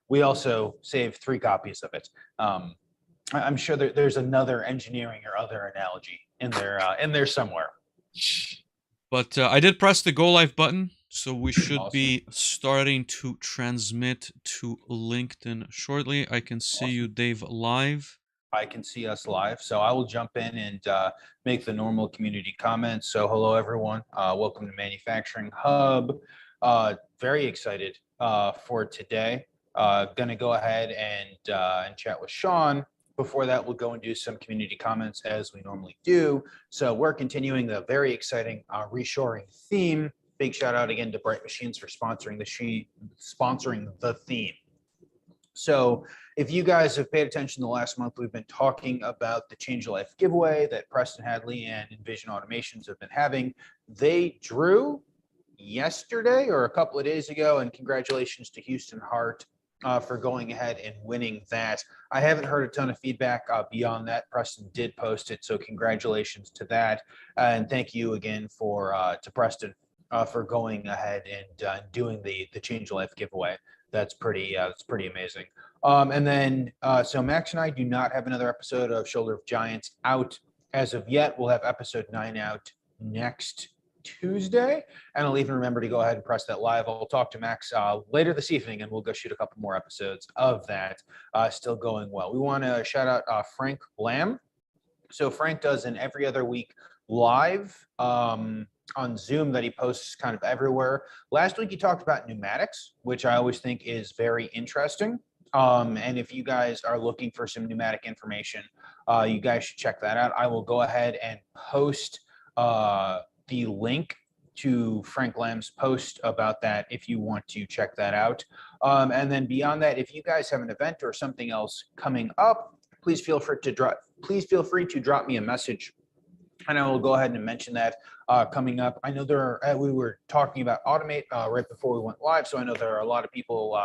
we also saved 3 copies of it. I'm sure there's another engineering or other analogy in there somewhere. But I did press the go live button, so we should Awesome. be starting to transmit to LinkedIn shortly. I can see you, Dave, live. I can see us live, so I will jump in and make the normal community comments. So hello, everyone. Welcome to Manufacturing Hub. Very excited for today. Going to go ahead and chat with Sean. Before that, we'll go and do some community comments as we normally do. So we're continuing the very exciting reshoring theme. Big shout out again to Bright Machines for sponsoring the theme. So if you guys have paid attention the last month, we've been talking about the Change Your Life giveaway that Preston Hadley and Envision Automations have been having. They drew yesterday or a couple of days ago, and congratulations to Houston Hart for going ahead and winning that. I haven't heard a ton of feedback beyond that. Preston did post it, so congratulations to that. And thank you again to Preston for going ahead and doing the Change Your Life giveaway. That's pretty amazing. And then, so Max and I do not have another episode of Shoulder of Giants out as of yet. We'll have episode 9 out next Tuesday, and I'll even remember to go ahead and press that live. I'll talk to Max later this evening, and we'll go shoot a couple more episodes of that. Still going well. We want to shout out Frank Lamb. So Frank does an every other week live on Zoom that he posts kind of everywhere. Last week he talked about pneumatics, which I always think is very interesting. And if you guys are looking for some pneumatic information, you guys should check that out. I will go ahead and post the link to Frank Lamb's post about that if you want to check that out. And then beyond that, if you guys have an event or something else coming up, please feel free to drop me a message, and I will go ahead and mention that coming up. I know we were talking about Automate right before we went live, so I know there are a lot of people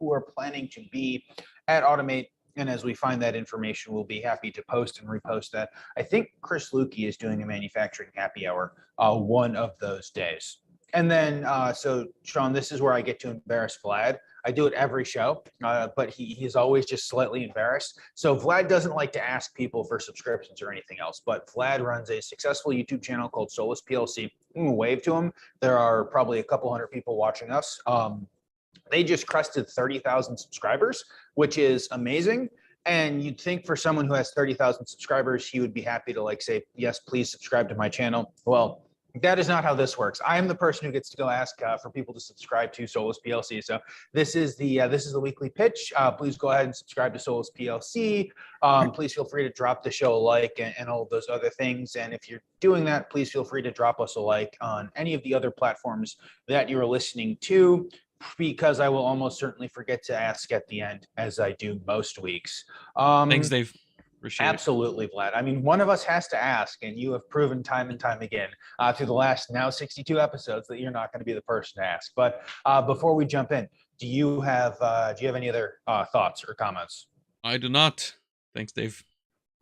who are planning to be at Automate. And as we find that information, we'll be happy to post and repost that. I think Chris Lukey is doing a manufacturing happy hour one of those days. And then, so Sean, this is where I get to embarrass Vlad. I do it every show, but he's always just slightly embarrassed. So Vlad doesn't like to ask people for subscriptions or anything else, but Vlad runs a successful YouTube channel called Solus PLC. I'm gonna wave to him. There are probably a couple hundred people watching us. They just crested 30,000 subscribers, which is amazing. And you'd think for someone who has 30,000 subscribers, he would be happy to say, yes, please subscribe to my channel. Well, that is not how this works. I am the person who gets to go ask for people to subscribe to Solus PLC. So this is the weekly pitch. Please go ahead and subscribe to Solus PLC. Please feel free to drop the show a like and all of those other things. And if you're doing that, please feel free to drop us a like on any of the other platforms that you're listening to, because I will almost certainly forget to ask at the end, as I do most weeks. Thanks, Dave. Appreciate Absolutely, Vlad. I mean, one of us has to ask, and you have proven time and time again through the last now 62 episodes that you're not going to be the person to ask. But before we jump in, do you have any other thoughts or comments? I do not. Thanks, Dave.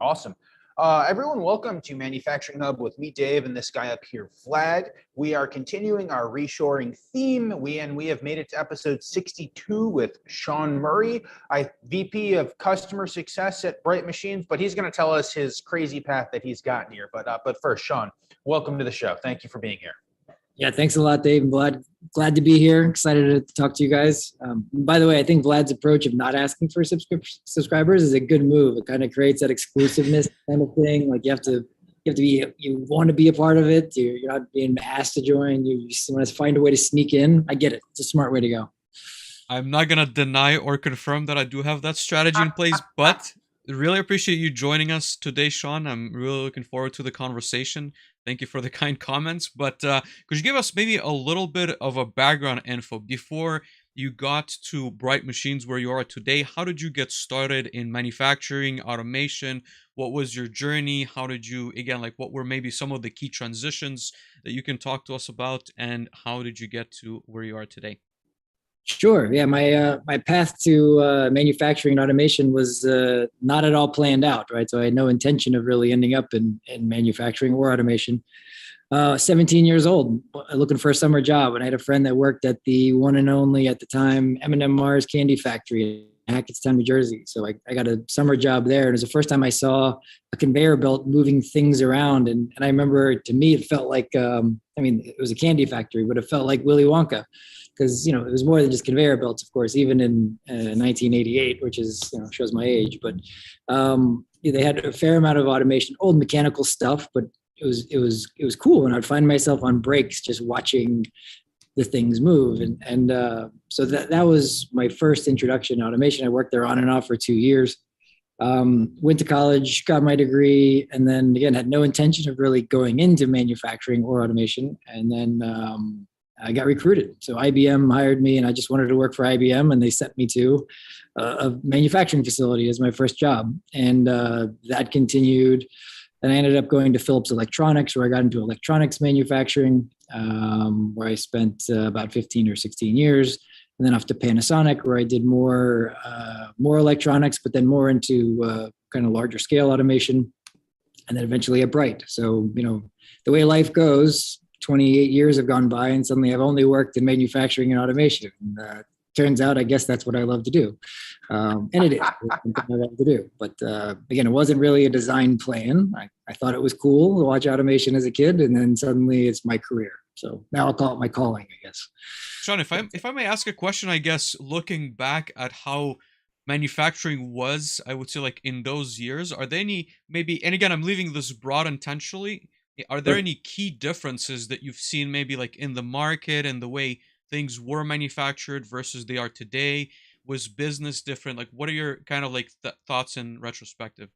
Awesome. Everyone, welcome to Manufacturing Hub with me, Dave, and this guy up here, Vlad. We are continuing our reshoring theme. We have made it to episode 62 with Sean Murray, VP of Customer Success at Bright Machines, but he's going to tell us his crazy path that he's gotten here. But first, Sean, welcome to the show. Thank you for being here. Yeah, thanks a lot, Dave. I'm glad to be here. Excited to talk to you guys. By the way, I think Vlad's approach of not asking for subscribers is a good move. It kind of creates that exclusiveness kind of thing. Like you want to be a part of it. You're not being asked to join. You just want to find a way to sneak in. I get it. It's a smart way to go. I'm not going to deny or confirm that I do have that strategy in place, but really appreciate you joining us today, Sean. I'm really looking forward to the conversation. Thank you for the kind comments. But could you give us maybe a little bit of a background info before you got to Bright Machines where you are today? How did you get started in manufacturing, automation? What was your journey? How did you, again, what were maybe some of the key transitions that you can talk to us about? And how did you get to where you are today? Sure. Yeah, my path to manufacturing and automation was not at all planned out, right? So I had no intention of really ending up in manufacturing or automation. 17 years old, looking for a summer job. And I had a friend that worked at the one and only at the time M&M Mars Candy Factory in Hackettstown, New Jersey. So I got a summer job there. And it was the first time I saw a conveyor belt moving things around. And I remember, to me, it felt like, it was a candy factory, but it felt like Willy Wonka. Because, it was more than just conveyor belts, of course, even in 1988, which is, shows my age. But they had a fair amount of automation, old mechanical stuff, but it was cool. And I'd find myself on breaks just watching the things move. And so that was my first introduction to automation. I worked there on and off for 2 years. Went to college, got my degree, and then again had no intention of really going into manufacturing or automation. And then I got recruited. So IBM hired me, and I just wanted to work for IBM, and they sent me to a manufacturing facility as my first job. And that continued. Then I ended up going to Philips Electronics, where I got into electronics manufacturing, where I spent about 15 or 16 years. And then off to Panasonic, where I did more electronics, but then more into kind of larger scale automation. And then eventually at Bright. So, the way life goes, 28 years have gone by, and suddenly I've only worked in manufacturing and automation. And turns out, I guess that's what I love to do. And it is something I love to do. But again, it wasn't really a design plan. I thought it was cool to watch automation as a kid, and then suddenly it's my career. So now I'll call it my calling, I guess. Sean, if I may ask a question, I guess looking back at how manufacturing was, I would say, like in those years, are there any maybe, and again, I'm leaving this broad intentionally, are there any key differences that you've seen maybe like in the market and the way things were manufactured versus they are today? Was business different? Like, what are your kind of like thoughts in retrospective?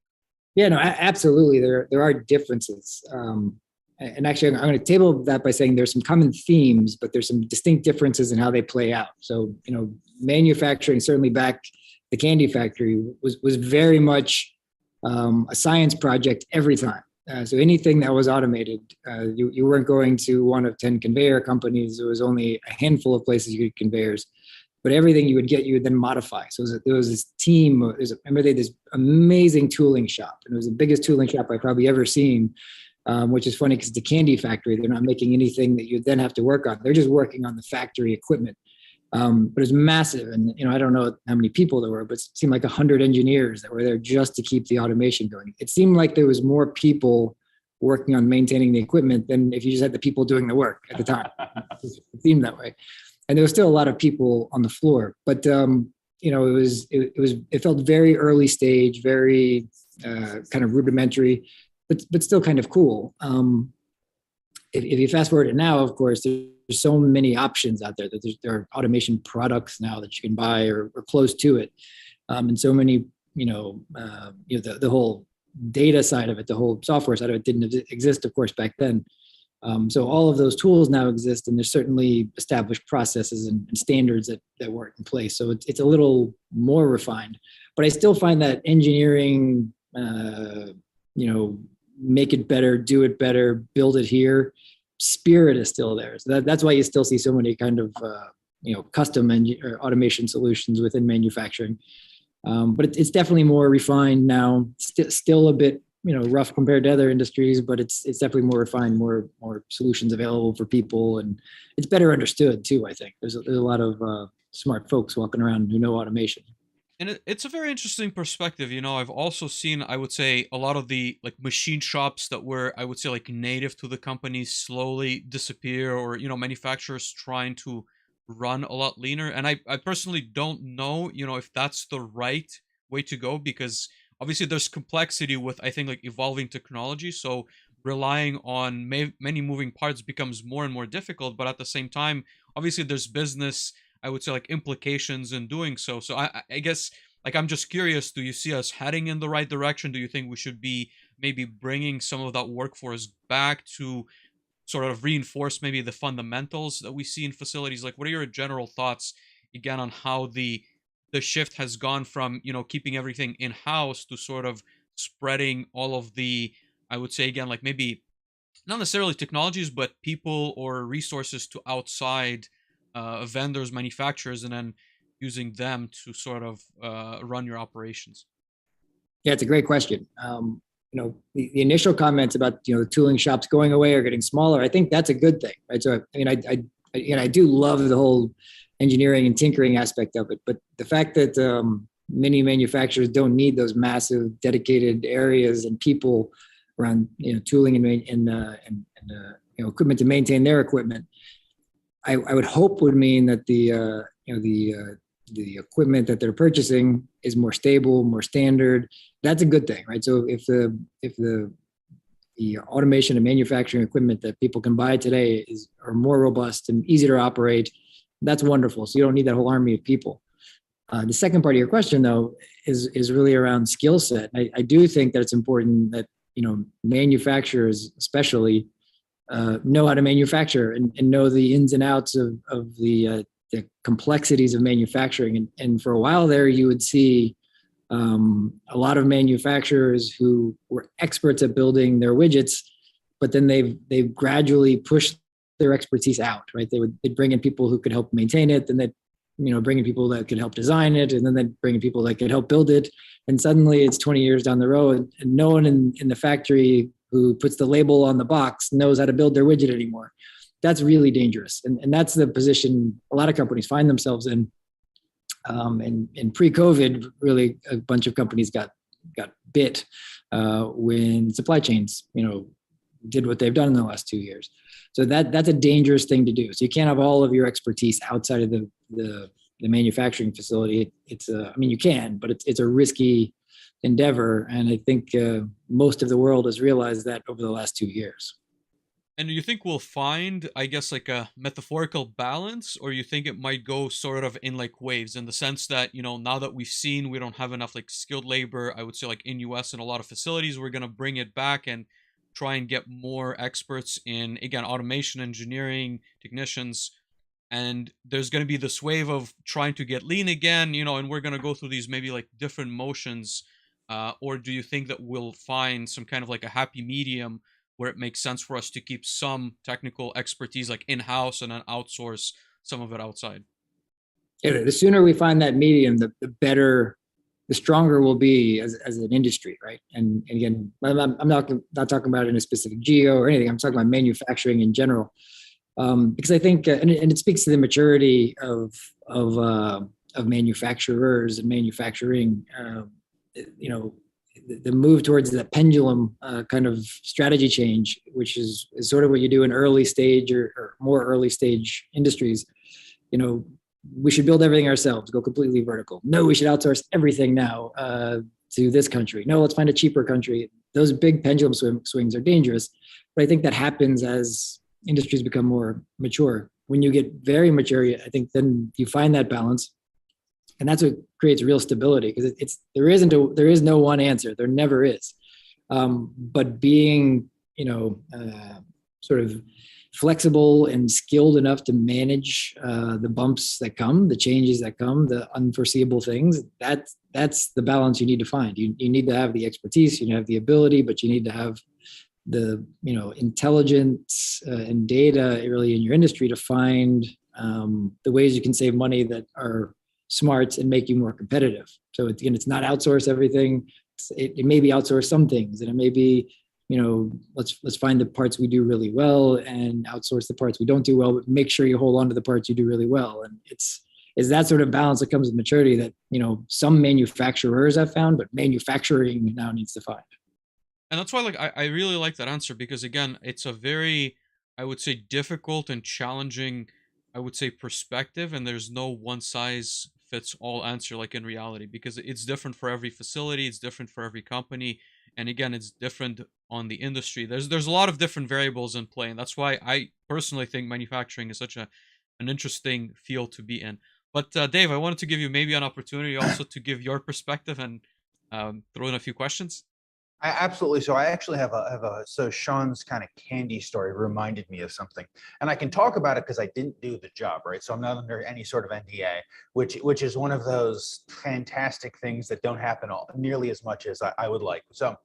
Yeah, no, absolutely. There are differences. And actually, I'm going to table that by saying there's some common themes, but there's some distinct differences in how they play out. So, manufacturing, certainly back the candy factory, was very much a science project every time. So anything that was automated, you weren't going to one of 10 conveyor companies. There was only a handful of places you could conveyors. But everything you would get, you would then modify. So there was this team. Remember, they had this amazing tooling shop, and it was the biggest tooling shop I've probably ever seen. Which is funny because it's a candy factory. They're not making anything that you then have to work on. They're just working on the factory equipment. But it was massive, and I don't know how many people there were, but it seemed like 100 engineers that were there just to keep the automation going. It seemed like there was more people working on maintaining the equipment than if you just had the people doing the work at the time. It seemed that way. And there was still a lot of people on the floor, but it felt very early stage, very kind of rudimentary, but still kind of cool. If you fast forward it now, of course, there's so many options out there that there are automation products now that you can buy or close to it, and so many, the whole data side of it, the whole software side of it didn't exist, of course, back then. So all of those tools now exist, and there's certainly established processes and standards that work in place. So it's a little more refined, but I still find that engineering, make it better, do it better, build it here, spirit is still there. So that's why you still see so many kind of, custom or automation solutions within manufacturing. But it's definitely more refined now, still a bit, rough compared to other industries, but it's definitely more refined, more solutions available for people, and it's better understood too. I think there's a lot of smart folks walking around who know automation. And it's a very interesting perspective. I've also seen, I would say, a lot of the like machine shops that were, I would say, like native to the companies slowly disappear, or, manufacturers trying to run a lot leaner. And I personally don't know, if that's the right way to go, because obviously there's complexity with, I think, like evolving technology. So relying on many moving parts becomes more and more difficult. But at the same time, obviously there's business, I would say, like implications in doing so. So I guess, like, I'm just curious, do you see us heading in the right direction? Do you think we should be maybe bringing some of that workforce back to sort of reinforce maybe the fundamentals that we see in facilities? Like, what are your general thoughts, again, on how the shift has gone from, keeping everything in-house to sort of spreading all of the, I would say, again, like maybe not necessarily technologies, but people or resources to outside vendors, manufacturers, and then using them to sort of run your operations? Yeah, it's a great question. the initial comments about, the tooling shops going away or getting smaller, I think that's a good thing, right? So, I mean, I do love the whole engineering and tinkering aspect of it, but the fact that many manufacturers don't need those massive dedicated areas and people around, tooling and equipment to maintain their equipment, I would hope would mean that the equipment that they're purchasing is more stable, more standard. That's a good thing, right? So if the automation and manufacturing equipment that people can buy today are more robust and easier to operate, that's wonderful. So you don't need that whole army of people. The second part of your question, though, is really around skill set. I do think that it's important that manufacturers, especially, know how to manufacture and know the ins and outs of the complexities of manufacturing. And for a while there, you would see a lot of manufacturers who were experts at building their widgets, but then they've gradually pushed their expertise out, right? They'd bring in people who could help maintain it, then they'd bring in people that could help design it, and then they'd bring in people that could help build it. And suddenly it's 20 years down the road, and no one in the factory who puts the label on the box knows how to build their widget anymore. That's really dangerous. And that's the position a lot of companies find themselves in. And pre-COVID, really a bunch of companies got bit when supply chains, did what they've done in the last 2 years. So that's a dangerous thing to do. So you can't have all of your expertise outside of the manufacturing facility. You can, but it's a risky endeavor. And I think most of the world has realized that over the last 2 years. And do you think we'll find, I guess, like a metaphorical balance, or you think it might go sort of in like waves, in the sense that, now that we've seen we don't have enough like skilled labor, I would say like in US and a lot of facilities, we're going to bring it back and try and get more experts in, again, automation, engineering, technicians. And there's going to be this wave of trying to get lean again, and we're going to go through these maybe like different motions. Or do you think that we'll find some kind of like a happy medium where it makes sense for us to keep some technical expertise like in-house and then outsource some of it outside? The sooner we find that medium, the better, the stronger we'll be as an industry, right? And again, I'm not talking about in a specific geo or anything. I'm talking about manufacturing in general, because I think, and it speaks to the maturity of manufacturers and manufacturing. The move towards the pendulum kind of strategy change, which is sort of what you do in early stage or more early stage industries. We should build everything ourselves, go completely vertical. No, we should outsource everything now to this country. No, let's find a cheaper country. Those big pendulum swings are dangerous, but I think that happens as industries become more mature. When you get very mature, I think then you find that balance. And that's what creates real stability, because there is no one answer. There never is. But being, sort of flexible and skilled enough to manage the bumps that come, the changes that come, the unforeseeable things, that's the balance you need to find. You need to have the expertise, you have the ability, but you need to have the intelligence and data really in your industry to find the ways you can save money that are smart and make you more competitive. So it's not outsource everything. It may be outsource some things, and it may be, let's find the parts we do really well and outsource the parts we don't do well, but make sure you hold on to the parts you do really well. And it's that sort of balance that comes with maturity that, some manufacturers have found, but manufacturing now needs to find. And that's why, like, I really like that answer, because again, it's a very, I would say, difficult and challenging, I would say, perspective, and there's no one size fits all answer like in reality, because it's different for every facility, it's different for every company, and again, it's different on the industry. There's a lot of different variables in play, and that's why I personally think manufacturing is such an interesting field to be in. But Dave, I wanted to give you maybe an opportunity also to give your perspective and throw in a few questions. Absolutely. So I actually have so Sean's kind of candy story reminded me of something, and I can talk about it because I didn't do the job, right? So I'm not under any sort of NDA, which is one of those fantastic things that don't happen nearly as much as I would like. So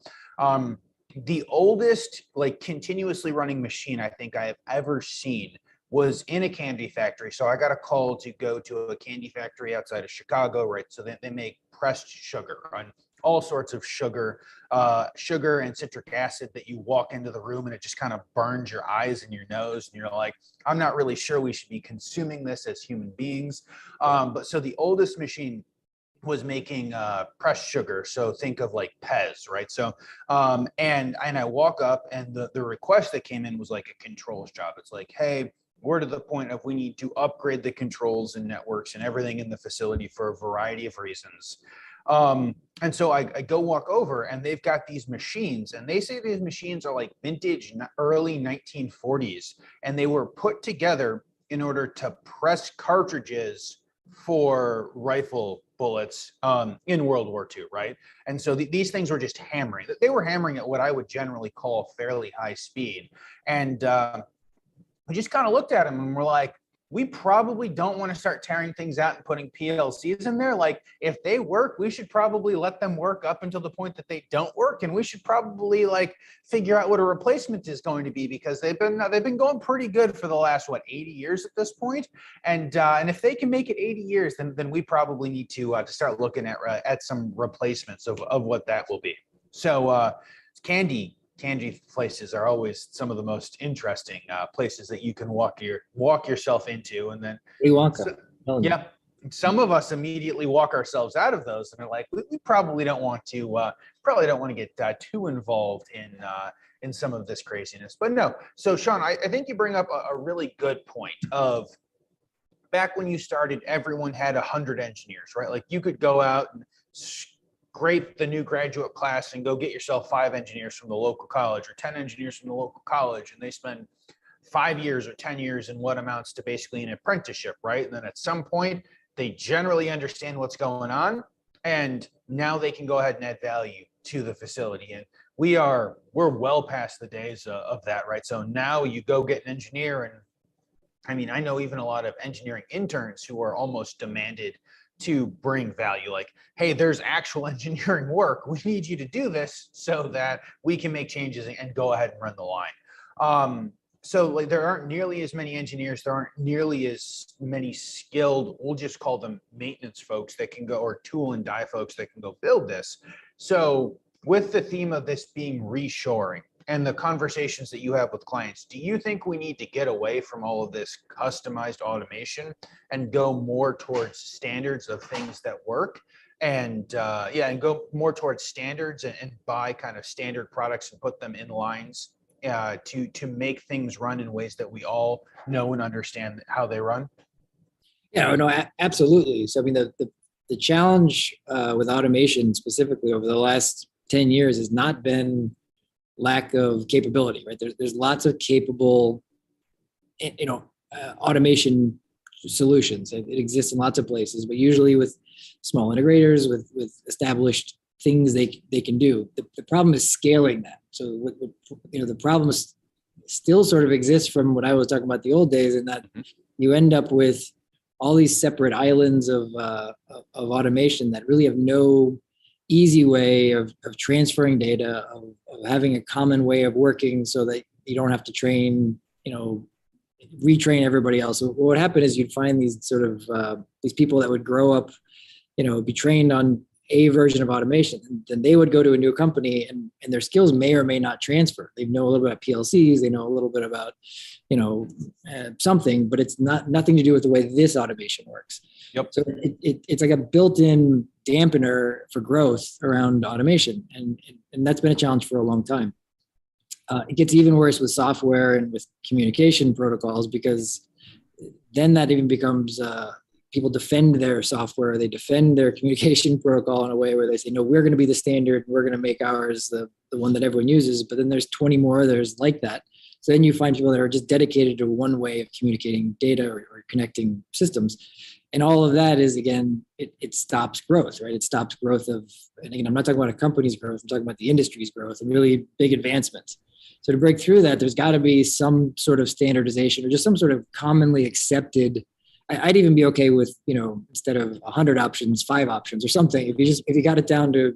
the oldest like continuously running machine I think I have ever seen was in a candy factory. So I got a call to go to a candy factory outside of Chicago, right? So they make pressed sugar on all sorts of sugar and citric acid that you walk into the room and it just kind of burns your eyes and your nose. And you're like, I'm not really sure we should be consuming this as human beings. But so the oldest machine was making pressed sugar. So think of like Pez, right? So, and I walk up and the request that came in was like a controls job. It's like, hey, we're to the point of we need to upgrade the controls and networks and everything in the facility for a variety of reasons. And so I go walk over and they've got these machines and they say these machines are like vintage early 1940s and they were put together in order to press cartridges for rifle bullets in World War II, right? And so these things were just hammering. They were hammering at what I would generally call fairly high speed. And we just kind of looked at them and we're like, we probably don't want to start tearing things out and putting PLCs in there. Like if they work, we should probably let them work up until the point that they don't work. And we should probably like figure out what a replacement is going to be because they've been going pretty good for the last, 80 years at this point. And if they can make it 80 years, then we probably need to start looking at some replacements of what that will be. So candy places are always some of the most interesting places that you can walk yourself into, and then yeah, some of us immediately walk ourselves out of those, and are like, we probably don't want to get too involved in some of this craziness. But no, so Sean, I think you bring up a really good point of back when you started, everyone had 100 engineers, right? Like you could go out and scrape the new graduate class and go get yourself 5 engineers from the local college or 10 engineers from the local college. And they spend 5 years or 10 years in what amounts to basically an apprenticeship, right? And then at some point, they generally understand what's going on. And now they can go ahead and add value to the facility. And we're well past the days of that, right? So now you go get an engineer. And I mean, I know even a lot of engineering interns who are almost demanded to bring value, like, hey, there's actual engineering work. We need you to do this so that we can make changes and go ahead and run the line. So like there aren't nearly as many engineers, there aren't nearly as many skilled, we'll just call them maintenance folks that can go, or tool and die folks that can go build this. So with the theme of this being reshoring and the conversations that you have with clients, do you think we need to get away from all of this customized automation and go more towards standards of things that work? And and go more towards standards and buy kind of standard products and put them in lines to make things run in ways that we all know and understand how they run? Yeah, no, absolutely. So I mean, the challenge with automation specifically over the last 10 years has not been lack of capability, right? There's lots of capable, automation solutions. It exists in lots of places, but usually with small integrators, with established things they can do. The problem is scaling that. So the problem still sort of exists from what I was talking about the old days, in that you end up with all these separate islands of automation that really have no easy way of transferring data, of having a common way of working, so that you don't have to retrain everybody else. So what would happen is you'd find these sort of these people that would grow up, be trained on a version of automation, and then they would go to a new company, and their skills may or may not transfer. They know a little bit about PLCs, they know a little bit about, something, but it's nothing to do with the way this automation works. Yep. So it's like a built-in dampener for growth around automation, and that's been a challenge for a long time. It gets even worse with software and with communication protocols, because then that even becomes people defend their software, they defend their communication protocol in a way where they say, no, we're going to be the standard, we're going to make ours the one that everyone uses. But then there's 20 more others like that. So then you find people that are just dedicated to one way of communicating data or connecting systems. And all of that is, again, it stops growth, right? It stops growth of, and again, I'm not talking about a company's growth, I'm talking about the industry's growth and really big advancements. So to break through that, there's got to be some sort of standardization or just some sort of commonly accepted. I'd even be okay with, instead of 100 options, 5 options or something. If you got it down to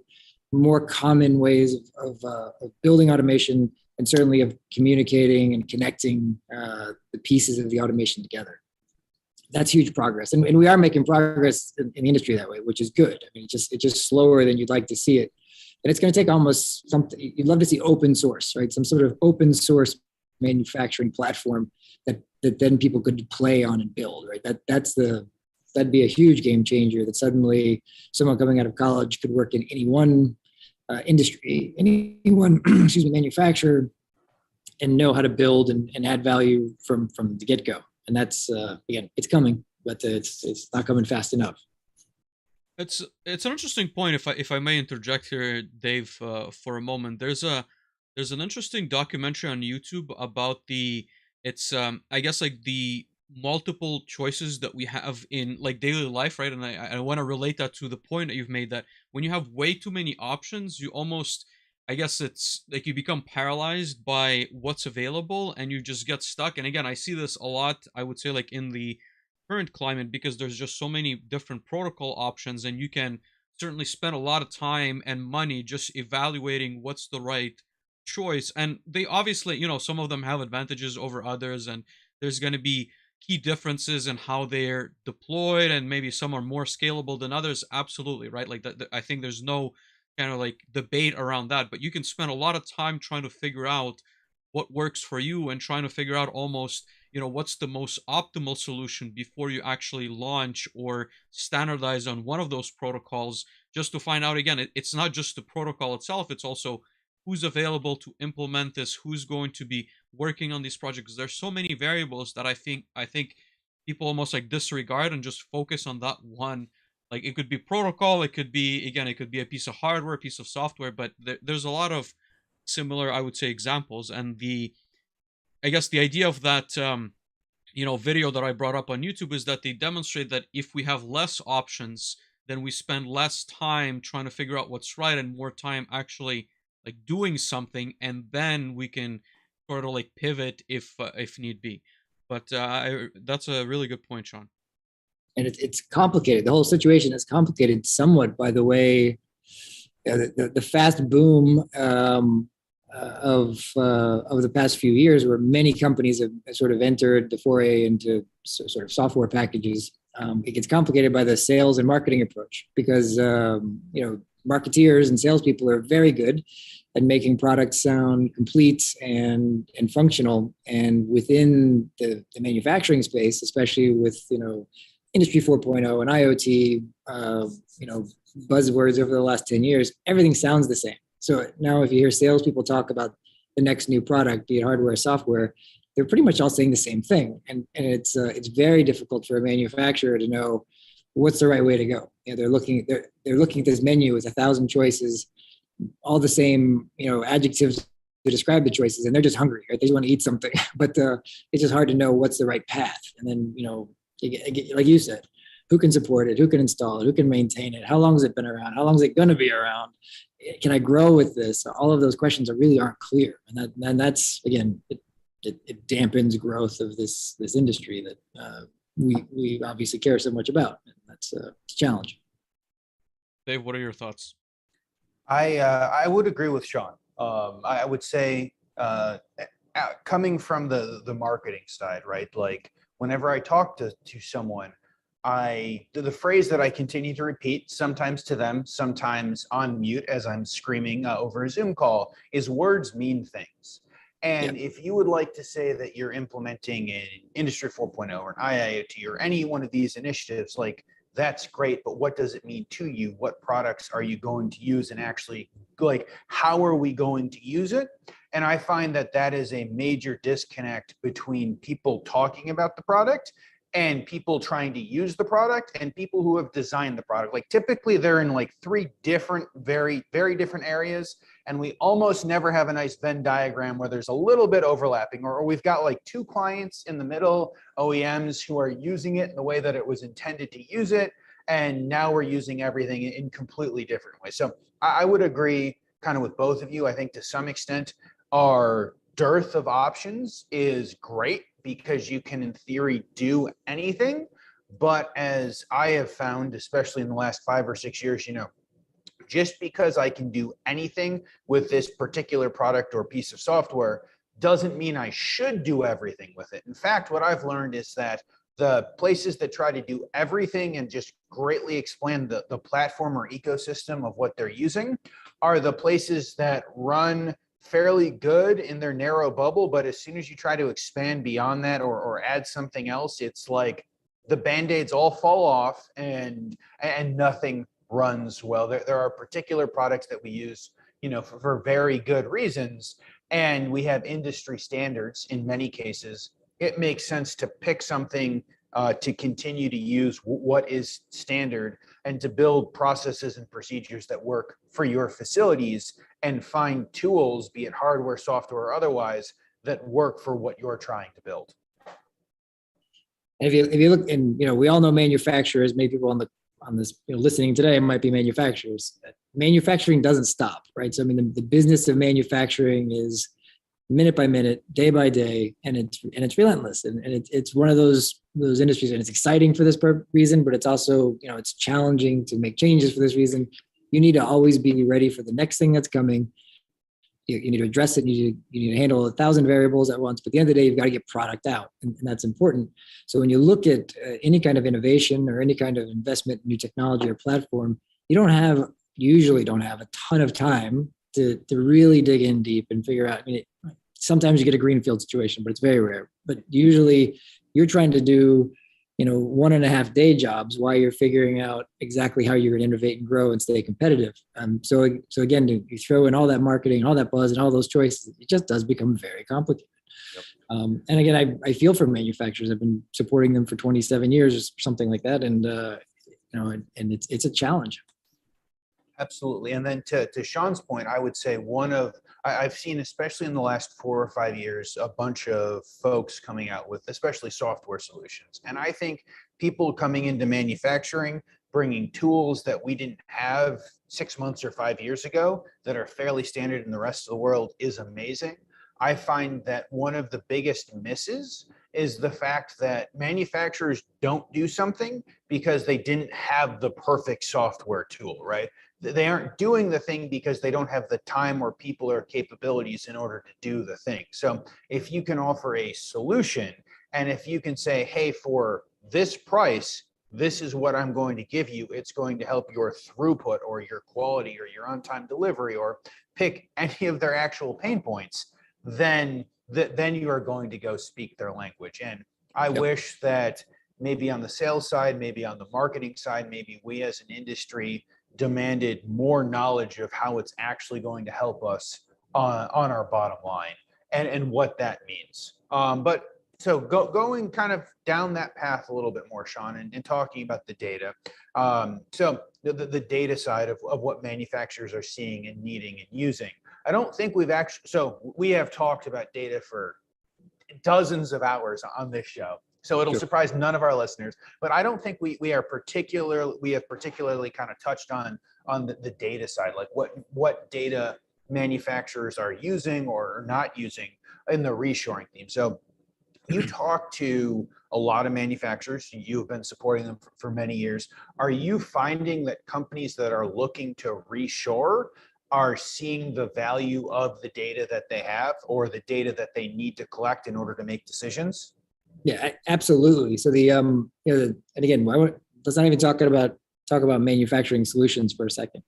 more common ways of building automation, and certainly of communicating and connecting the pieces of the automation together. That's huge progress. And we are making progress in the industry that way, which is good. I mean, it's just slower than you'd like to see it. And it's going to take almost something, you'd love to see open source, right? Some sort of open source manufacturing platform that then people could play on and build, right? That'd be a huge game changer, that suddenly someone coming out of college could work in any one industry, any one, excuse me, manufacturer, and know how to build and add value from the get-go. And that's, again, it's coming, but it's not coming fast enough. It's an interesting point. If I may interject here, Dave, for a moment. There's an interesting documentary on YouTube about I guess like the multiple choices that we have in like daily life, right? And I want to relate that to the point that you've made, that when you have way too many options, you almost, I guess it's like you become paralyzed by what's available and you just get stuck. And again, I see this a lot, I would say, like in the current climate, because there's just so many different protocol options, and you can certainly spend a lot of time and money just evaluating what's the right choice. And they obviously, some of them have advantages over others, and there's going to be key differences in how they're deployed, and maybe some are more scalable than others. Absolutely, right? Like that, I think there's no kind of like debate around that, but you can spend a lot of time trying to figure out what works for you and trying to figure out almost, what's the most optimal solution before you actually launch or standardize on one of those protocols, just to find out, again, it's not just the protocol itself, it's also who's available to implement this, who's going to be working on these projects. There's so many variables that I think people almost like disregard and just focus on that one. Like it could be protocol, it could be, again, it could be a piece of hardware, a piece of software, but there's a lot of similar, I would say, examples. And I guess the idea of that video that I brought up on YouTube is that they demonstrate that if we have less options, then we spend less time trying to figure out what's right and more time actually like doing something, and then we can sort of like pivot if need be. But that's a really good point, Sean. And it's complicated. The whole situation is complicated somewhat by the way the fast boom of the past few years, where many companies have sort of entered the foray into sort of software packages. It gets complicated by the sales and marketing approach, because marketeers and salespeople are very good at making products sound complete and functional. And within the manufacturing space, especially with Industry 4.0 and IoT, buzzwords over the last 10 years, everything sounds the same. So now if you hear salespeople talk about the next new product, be it hardware or software, they're pretty much all saying the same thing. And it's very difficult for a manufacturer to know what's the right way to go. They're looking at this menu with 1,000 choices, all the same, adjectives to describe the choices, and they're just hungry, right? They just want to eat something, but it's just hard to know what's the right path. And then, like you said, who can support it? Who can install it? Who can maintain it? How long has it been around? How long is it going to be around? Can I grow with this? All of those questions really aren't clear. And that's, again, it dampens growth of this industry that we obviously care so much about. And that's a challenge. Dave, what are your thoughts? I would agree with Sean. I would say coming from the marketing side, right? Like whenever I talk to someone, the phrase that I continue to repeat, sometimes to them, sometimes on mute as I'm screaming over a Zoom call, is words mean things. And if you would like to say that you're implementing an Industry 4.0 or an IIoT or any one of these initiatives, like that's great, but what does it mean to you? What products are you going to use, and actually, like, how are we going to use it? And I find that is a major disconnect between people talking about the product and people trying to use the product and people who have designed the product. Like typically they're in like three different, very, very different areas. And we almost never have a nice Venn diagram where there's a little bit overlapping, or we've got like two clients in the middle, OEMs who are using it in the way that it was intended to use it. And now we're using everything in completely different ways. So I would agree kind of with both of you. I think to some extent our dearth of options is great because you can in theory do anything. But as I have found, especially in the last 5 or 6 years, just because I can do anything with this particular product or piece of software doesn't mean I should do everything with it. In fact, what I've learned is that The places that try to do everything and just greatly expand the platform or ecosystem of what they're using are the places that run fairly good in their narrow bubble. But as soon as you try to expand beyond that or add something else, it's like the band-aids all fall off and nothing runs well. There are particular products that we use, for very good reasons, and we have industry standards in many cases. It makes sense to pick something to continue to use what is standard and to build processes and procedures that work for your facilities and find tools, be it hardware, software, or otherwise, that work for what you're trying to build. If you look, and we all know manufacturers. Many people on this listening today might be manufacturers. Manufacturing doesn't stop, right? So I mean, the business of manufacturing is minute by minute, day by day, and it's relentless, and it's one of those industries, and it's exciting for this reason, but it's also it's challenging to make changes for this reason. You need to always be ready for the next thing that's coming. You need to address it. You need to handle 1,000 variables at once. But at the end of the day, you've got to get product out, and that's important. So when you look at any kind of innovation or any kind of investment in new technology or platform, you usually don't have a ton of time to really dig in deep and figure out. I mean, sometimes you get a greenfield situation, but it's very rare. But usually, you're trying to do 1.5 day jobs while you're figuring out exactly how you're going to innovate and grow and stay competitive. So again, you throw in all that marketing, all that buzz, and all those choices, it just does become very complicated. Yep. And again, I feel for manufacturers. I've been supporting them for 27 years or something like that, and and it's a challenge. Absolutely. And then to Sean's point, I would say I've seen, especially in the last 4 or 5 years, a bunch of folks coming out with especially software solutions. And I think people coming into manufacturing, bringing tools that we didn't have 6 months or 5 years ago that are fairly standard in the rest of the world is amazing. I find that one of the biggest misses is the fact that manufacturers don't do something because they didn't have the perfect software tool, right? They aren't doing the thing because they don't have the time or people or capabilities in order to do the thing. So if you can offer a solution, and if you can say, hey, for this price, this is what I'm going to give you, it's going to help your throughput or your quality or your on-time delivery, or pick any of their actual pain points, then you are going to go speak their language. And I wish that maybe on the sales side, maybe on the marketing side, maybe we as an industry demanded more knowledge of how it's actually going to help us on our bottom line and what that means. But so going kind of down that path a little bit more, Sean, and talking about the data. So the data side of what manufacturers are seeing and needing and using. I don't think we have talked about data for dozens of hours on this show. So it'll surprise none of our listeners, but I don't think we have particularly kind of touched on the data side, like what data manufacturers are using or not using in the reshoring theme. So you talk to a lot of manufacturers, you've been supporting them for many years. Are you finding that companies that are looking to reshore are seeing the value of the data that they have or the data that they need to collect in order to make decisions? Yeah, absolutely. So and again, let's not even talk about manufacturing solutions for a second.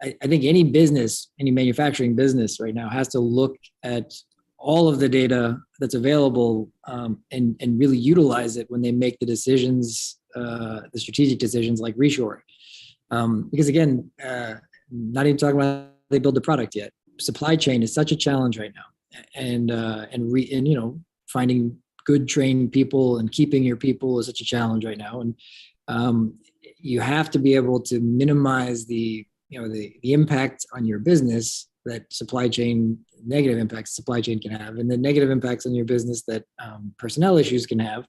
I think any manufacturing business right now has to look at all of the data that's available and really utilize it when they make the decisions, the strategic decisions like reshoring. Because again, not even talking about they build the product yet. Supply chain is such a challenge right now, and finding good trained people and keeping your people is such a challenge right now. And you have to be able to minimize the impact on your business that negative impacts supply chain can have, and the negative impacts on your business that personnel issues can have,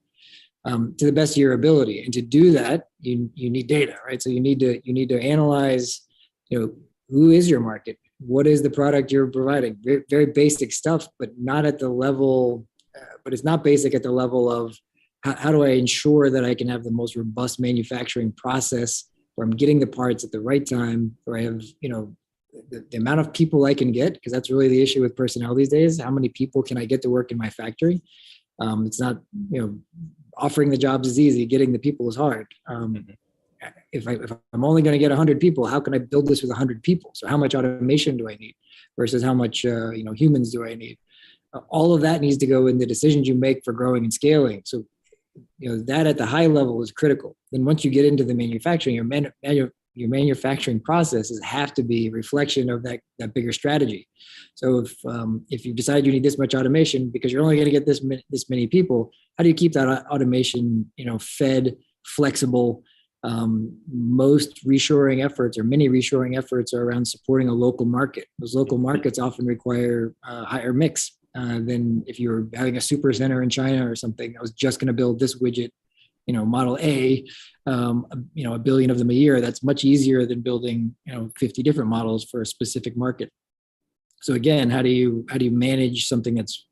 to the best of your ability. And to do that, you need data, right? So you need to analyze, who is your market? What is the product you're providing? Very, very basic stuff, but not at the level. But it's not basic at the level of how do I ensure that I can have the most robust manufacturing process where I'm getting the parts at the right time, where I have, the amount of people I can get, because that's really the issue with personnel these days. How many people can I get to work in my factory? It's not, offering the jobs is easy, getting the people is hard. If I'm only going to get 100 people, how can I build this with 100 people? So how much automation do I need versus how much humans do I need? All of that needs to go in the decisions you make for growing and scaling. So that at the high level is critical. Then once you get into the manufacturing, your manufacturing processes have to be a reflection of that bigger strategy. So if you decide you need this much automation because you're only going to get this many people, how do you keep that automation fed, flexible? Most reshoring efforts or many reshoring efforts are around supporting a local market. Those local markets often require a higher mix than if you're having a super center in China or something that was just going to build this widget, model A, a billion of them a year. That's much easier than building 50 different models for a specific market. So again, how do you manage something that's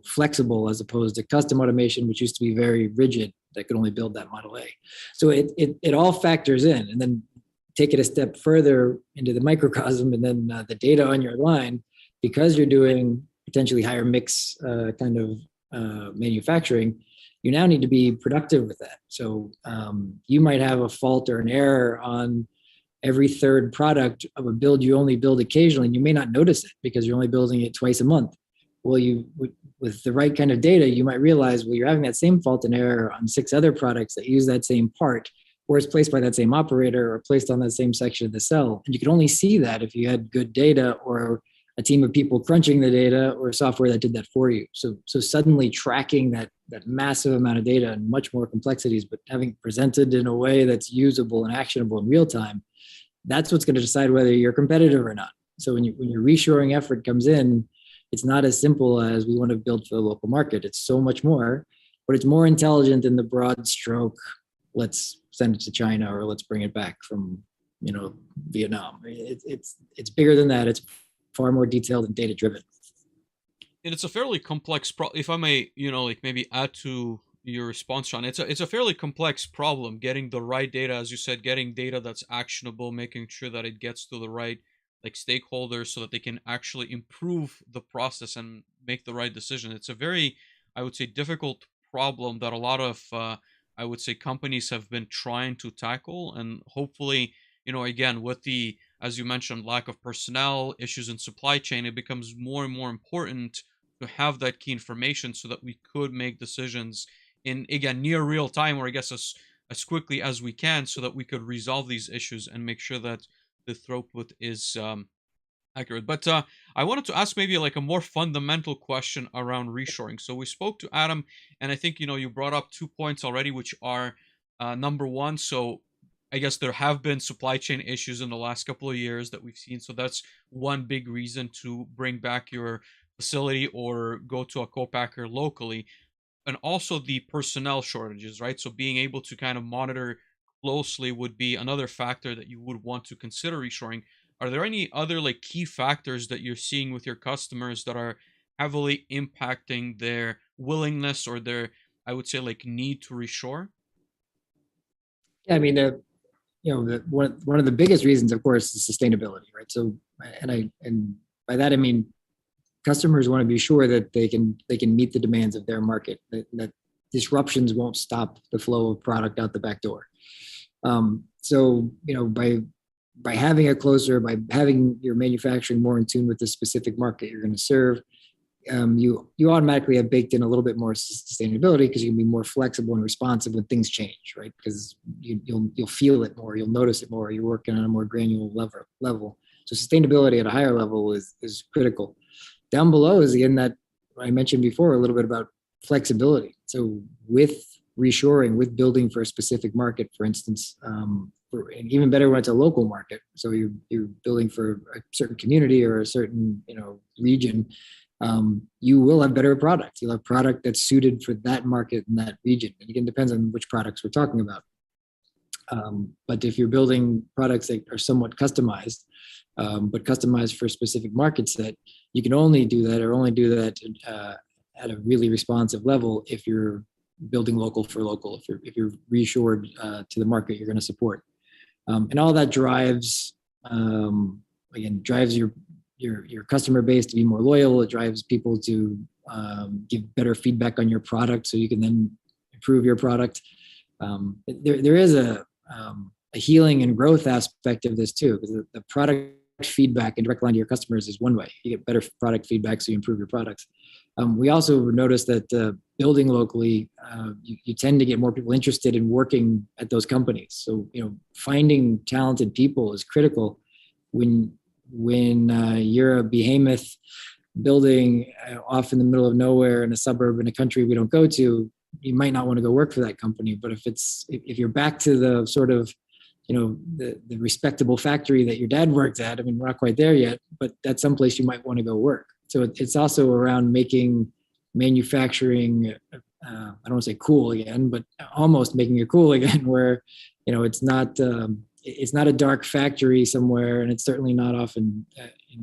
flexible as opposed to custom automation, which used to be very rigid, that could only build that model A. So it all factors in, and then take it a step further into the microcosm, and then the data on your line, because you're doing potentially higher mix kind of manufacturing, you now need to be productive with that. So you might have a fault or an error on every third product of a build you only build occasionally, and you may not notice it because you're only building it twice a month. Well, with the right kind of data, you might realize, well, you're having that same fault and error on 6 other products that use that same part, or it's placed by that same operator or placed on that same section of the cell. And you could only see that if you had good data or a team of people crunching the data or software that did that for you. So suddenly tracking that massive amount of data and much more complexities, but having presented in a way that's usable and actionable in real time, that's what's going to decide whether you're competitive or not. So when your reshoring effort comes in, it's not as simple as we want to build for the local market. It's so much more, but it's more intelligent than the broad stroke, let's send it to China or let's bring it back from, Vietnam. It's bigger than that. It's far more detailed and data driven. And it's a fairly complex if I may, maybe add to your response, Sean. It's a fairly complex problem, getting the right data, as you said, getting data that's actionable, making sure that it gets to the right stakeholders so that they can actually improve the process and make the right decision. It's a very, I would say, difficult problem that a lot of I would say companies have been trying to tackle, and hopefully, again, with the, as you mentioned, lack of personnel, issues in supply chain, it becomes more and more important to have that key information so that we could make decisions in, again, near real time, or I guess as quickly as we can, so that we could resolve these issues and make sure that the throughput is accurate. But I wanted to ask maybe like a more fundamental question around reshoring. So we spoke to Adam, and I think you brought up 2 points already, which are number one. So I guess there have been supply chain issues in the last couple of years that we've seen. So that's one big reason to bring back your facility or go to a co-packer locally. And also the personnel shortages, right? So being able to kind of monitor closely would be another factor that you would want to consider reshoring. Are there any other key factors that you're seeing with your customers that are heavily impacting their willingness or their, I would say, need to reshore? Yeah, I mean, one of the biggest reasons, of course, is sustainability, right? So, and by that I mean, customers want to be sure that they can meet the demands of their market, that disruptions won't stop the flow of product out the back door. So, by having it closer, by having your manufacturing more in tune with the specific market you're going to serve, you automatically have baked in a little bit more sustainability because you can be more flexible and responsive when things change, right? Because you'll feel it more, you'll notice it more, you're working on a more granular level. So sustainability at a higher level is critical. Down below is, again, that I mentioned before a little bit about flexibility. So with reshoring, with building for a specific market, for instance, and even better when it's a local market. So you're building for a certain community or a certain region. You will have better product. You'll have product that's suited for that market and that region. And again, depends on which products we're talking about. But if you're building products that are somewhat customized, but customized for a specific market set, you can only do that at a really responsive level if you're building local for local, if you're reshored to the market you're going to support. And all that drives your customer base to be more loyal. It drives people to give better feedback on your product, so you can then improve your product. There is a healing and growth aspect of this too, because the product feedback and direct line to your customers is one way. You get better product feedback, so you improve your products. We also noticed that building locally, you tend to get more people interested in working at those companies. So, finding talented people is critical when you're a behemoth building off in the middle of nowhere in a suburb in a country we don't go to. You might not want to go work for that company, but if you're back to the sort of the respectable factory that your dad worked at, I mean, we're not quite there yet, but that's someplace you might want to go work. So it's also around making manufacturing, I don't want to say cool again, but almost making it cool again, where, it's not a dark factory somewhere, and it's certainly not off in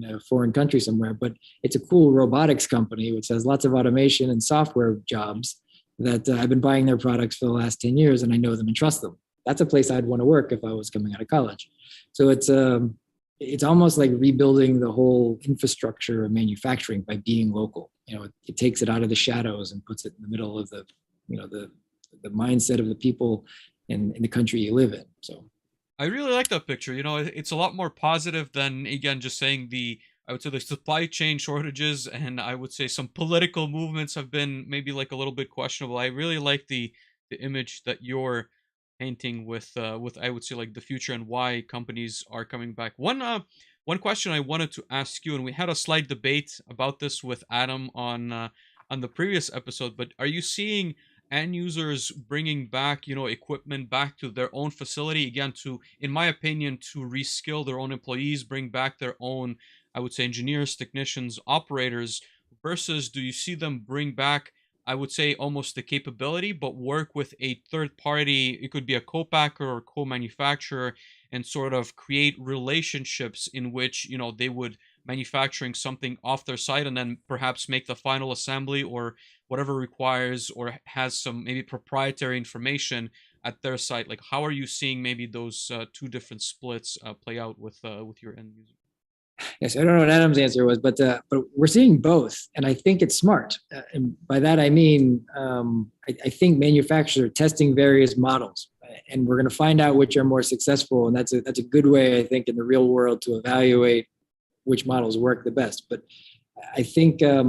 a foreign country somewhere, but it's a cool robotics company, which has lots of automation and software jobs that I've been buying their products for the last 10 years, and I know them and trust them. That's a place I'd want to work if I was coming out of college. So it's almost like rebuilding the whole infrastructure of manufacturing by being local. It takes it out of the shadows and puts it in the middle of the mindset of the people in the country you live in. So I really like that picture. It's a lot more positive than, again, just saying I would say the supply chain shortages, and I would say some political movements have been maybe like a little bit questionable. I really like the image that you're painting with I would say like the future and why companies are coming back. One question I wanted to ask you, and we had a slight debate about this with Adam on the previous episode, but are you seeing end users bringing back equipment back to their own facility, again, to, in my opinion, to reskill their own employees, bring back their own, I would say, engineers, technicians, operators, versus do you see them bring back, I would say, almost the capability, but work with a third party? It could be a co-packer or co-manufacturer, and sort of create relationships in which, they would manufacturing something off their site and then perhaps make the final assembly or whatever requires, or has some maybe proprietary information at their site. Like, how are you seeing maybe those two different splits play out with your end user? Yes, I don't know what Adam's answer was, but we're seeing both, and I think it's smart. And by that I mean, I think manufacturers are testing various models, and we're going to find out which are more successful, and that's a good way, I think, in the real world to evaluate which models work the best. But I think I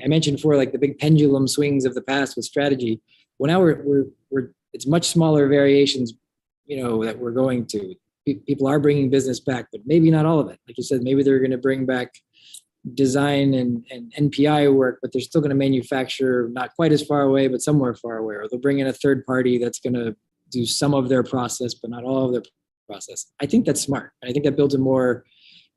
mentioned before, like the big pendulum swings of the past with strategy. Well, now it's much smaller variations, that we're going to. People are bringing business back, but maybe not all of it. Like you said, maybe they're going to bring back design and NPI work, but they're still going to manufacture not quite as far away, but somewhere far away. Or they'll bring in a third party that's going to do some of their process, but not all of their process. I think that's smart. I think that builds a more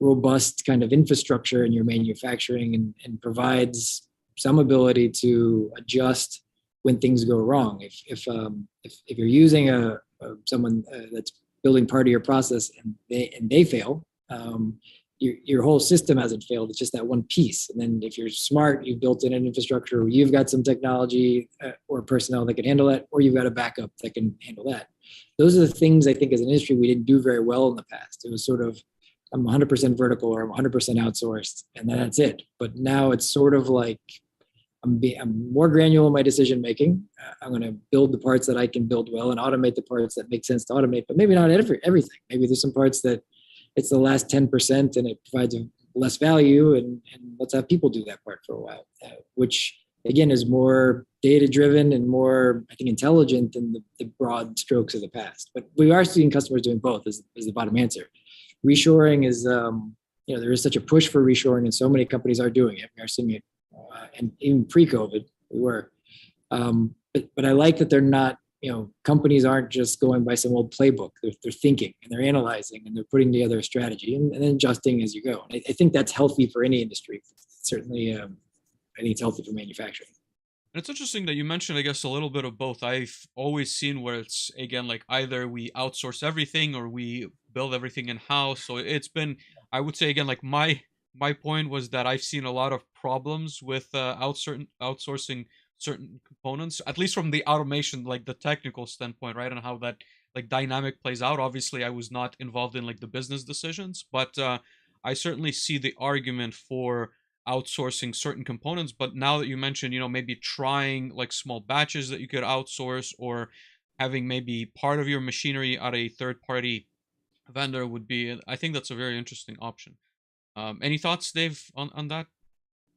robust kind of infrastructure in your manufacturing and provides some ability to adjust when things go wrong. If you're using someone that's building part of your process and they fail, your whole system hasn't failed. It's just that one piece. And then if you're smart, you've built in an infrastructure where you've got some technology or personnel that can handle that, or you've got a backup that can handle that. Those are the things I think as an industry we didn't do very well in the past. It was sort of, I'm 100% vertical or I'm 100% outsourced, and then that's it. But now it's sort of like I'm more granular in my decision making. I'm going to build the parts that I can build well and automate the parts that make sense to automate, but maybe not everything. Maybe there's some parts that it's the last 10% and it provides less value, and let's have people do that part for a while, which again is more data driven and more, I think, intelligent than the broad strokes of the past. But we are seeing customers doing both is the bottom answer. Reshoring is, there is such a push for reshoring, and so many companies are doing it. We are seeing it, and even pre-COVID, we were. But I like that they're not, companies aren't just going by some old playbook. They're thinking and they're analyzing and they're putting together a strategy and then adjusting as you go. And I think that's healthy for any industry. Certainly, I think it's healthy for manufacturing. And it's interesting that you mentioned, I guess, a little bit of both. I've always seen where it's, again, like either we outsource everything or we build everything in-house. So it's been, I would say, again, like my point was that I've seen a lot of problems with outsourcing certain components, at least from the automation, like the technical standpoint, right? And how that like dynamic plays out. Obviously, I was not involved in like the business decisions, but I certainly see the argument for outsourcing certain components. But now that you mentioned, maybe trying like small batches that you could outsource, or having maybe part of your machinery at a third party vendor would be, I think that's a very interesting option. Any thoughts, Dave, on that?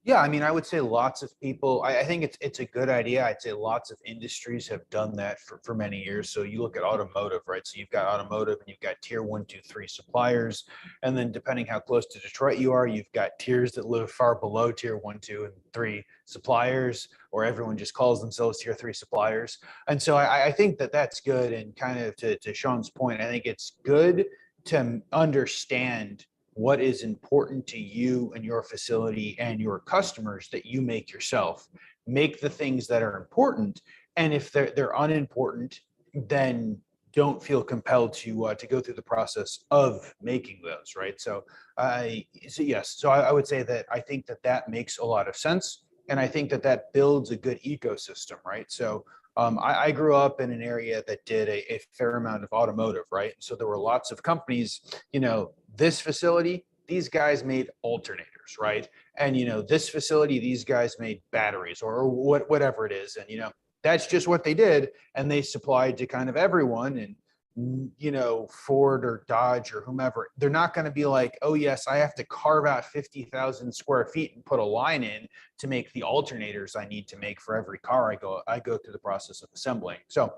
Yeah, I mean, I would say lots of people, I think it's a good idea. I'd say lots of industries have done that for many years. So you look at automotive, right? So you've got automotive and you've got tier 1, 2, 3 suppliers. And then depending how close to Detroit you are, you've got tiers that live far below tier 1, 2, and 3 suppliers, or everyone just calls themselves tier 3 suppliers. And so I think that that's good. And kind of to Sean's point, I think it's good to understand what is important to you and your facility and your customers that you make yourself. Make the things that are important, and if they're unimportant, then don't feel compelled to go through the process of making those, right? So yes, so I would say that I think that makes a lot of sense, and I think that builds a good ecosystem, right? So I grew up in an area that did a fair amount of automotive, right? So there were lots of companies, this facility, these guys made alternators, right? And, this facility, these guys made batteries or whatever it is. And, that's just what they did. And they supplied to kind of everyone. And, Ford or Dodge or whomever, they're not going to be like, oh, yes, I have to carve out 50,000 square feet and put a line in to make the alternators I need to make for every car I go through the process of assembling. So,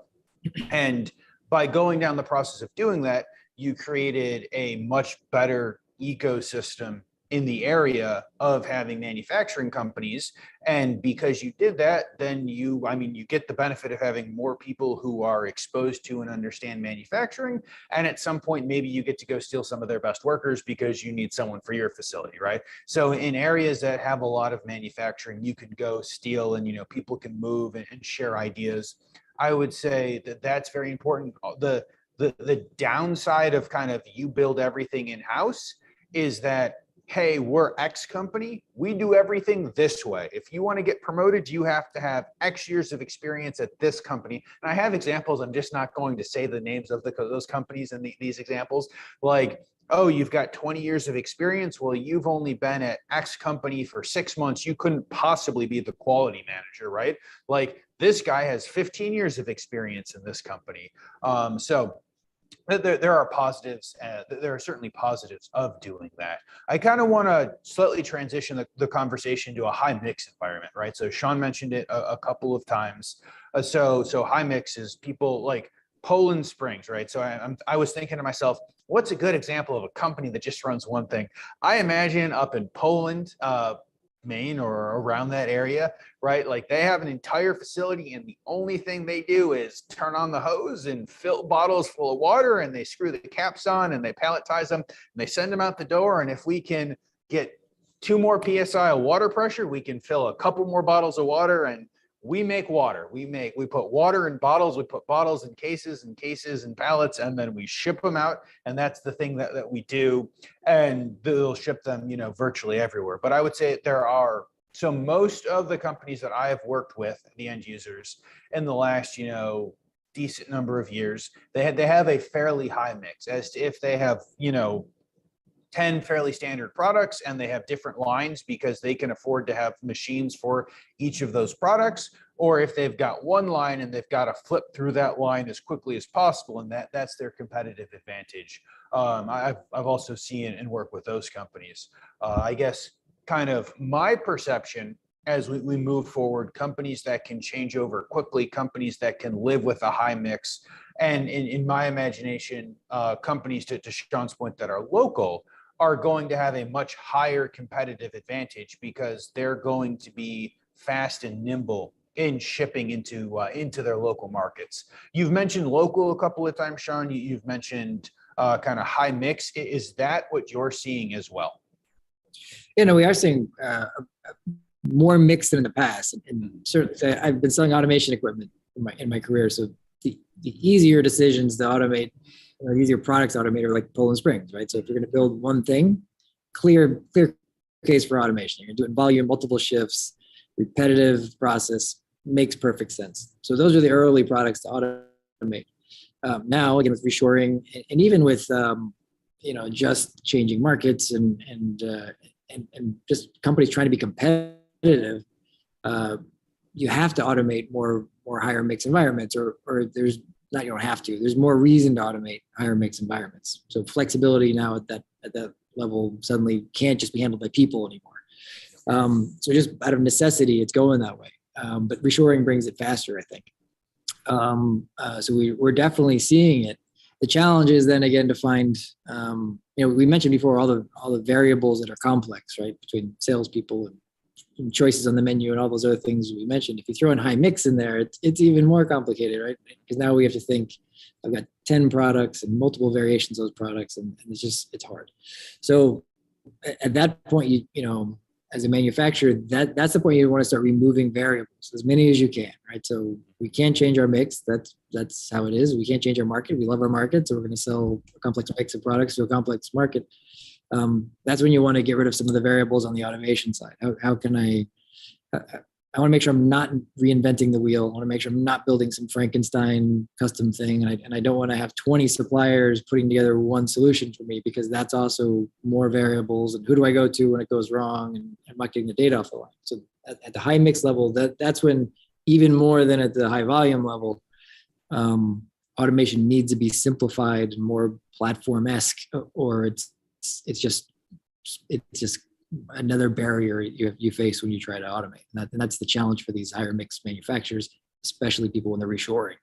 and by going down the process of doing that, you created a much better ecosystem in the area of having manufacturing companies. And because you did that, then you get the benefit of having more people who are exposed to and understand manufacturing. And at some point, maybe you get to go steal some of their best workers because you need someone for your facility, right? So in areas that have a lot of manufacturing, you can go steal, and, people can move and share ideas. I would say that that's very important. The downside of kind of you build everything in-house is that, hey, we're X company, we do everything this way. If you want to get promoted, you have to have X years of experience at this company. And I have examples. I'm just not going to say the names of those companies and these examples. Like, oh, you've got 20 years of experience. Well, you've only been at X company for 6 months. You couldn't possibly be the quality manager, right? Like, this guy has 15 years of experience in this company. So there are positives. There are certainly positives of doing that. I kind of want to slightly transition the conversation to a high mix environment, right? So Sean mentioned it a couple of times. So high mix is people like Poland Springs, right? So I was thinking to myself, what's a good example of a company that just runs one thing? I imagine up in Poland, Maine or around that area, right? Like they have an entire facility and the only thing they do is turn on the hose and fill bottles full of water, and they screw the caps on and they palletize them and they send them out the door. And if we can get 2 more PSI of water pressure, we can fill a couple more bottles of water, and we make water. We put water in bottles, we put bottles in cases and pallets, and then we ship them out. And that's the thing that we do. And they'll ship them, virtually everywhere. But I would say so most of the companies that I have worked with, the end users, in the last, decent number of years, they have a fairly high mix as to if they have, 10 fairly standard products and they have different lines because they can afford to have machines for each of those products, or if they've got one line and they've got to flip through that line as quickly as possible, and that's their competitive advantage. I've also seen and worked with those companies. I guess kind of my perception as we move forward, companies that can change over quickly, companies that can live with a high mix, and in my imagination, companies to Sean's point that are local are going to have a much higher competitive advantage because they're going to be fast and nimble in shipping into their local markets. You've mentioned local a couple of times, Sean. You've mentioned kind of high mix. Is that what you're seeing as well? We are seeing more mix than in the past. And certainly, I've been selling automation equipment in my career, so the easier decisions to automate, easier products to automate are like Poland Springs, right? So if you're going to build one thing, clear case for automation. You're going to do it in volume, multiple shifts, repetitive process, makes perfect sense. So those are the early products to automate. Now, again, with reshoring and even with just changing markets and and just companies trying to be competitive, you have to automate more higher mix environments, or there's not, you don't have to. There's more reason to automate higher mix environments. So flexibility now at that level suddenly can't just be handled by people anymore. So just out of necessity, it's going that way. But reshoring brings it faster, I think. So we're definitely seeing it. The challenge is then again to find, we mentioned before all the variables that are complex, right, between salespeople and choices on the menu and all those other things we mentioned. If you throw in high mix in there, it's even more complicated, right? Because now we have to think, I've got 10 products and multiple variations of those products, and it's hard. So at that point, you as a manufacturer, that's the point you want to start removing variables, as many as you can, right? So we can't change our mix. That's how it is. We can't change our market. We love our market, so we're going to sell a complex mix of products to a complex market. That's when you want to get rid of some of the variables on the automation side. How can I want to make sure I'm not reinventing the wheel. I want to make sure I'm not building some Frankenstein custom thing. And I don't want to have 20 suppliers putting together one solution for me, because that's also more variables. And who do I go to when it goes wrong? And I'm not getting the data off the line. So at the high mix level, that's when, even more than at the high volume level, automation needs to be simplified and more platform-esque, or it's just another barrier you face when you try to automate. And that's the challenge for these higher mix manufacturers, especially people when they're reshoring.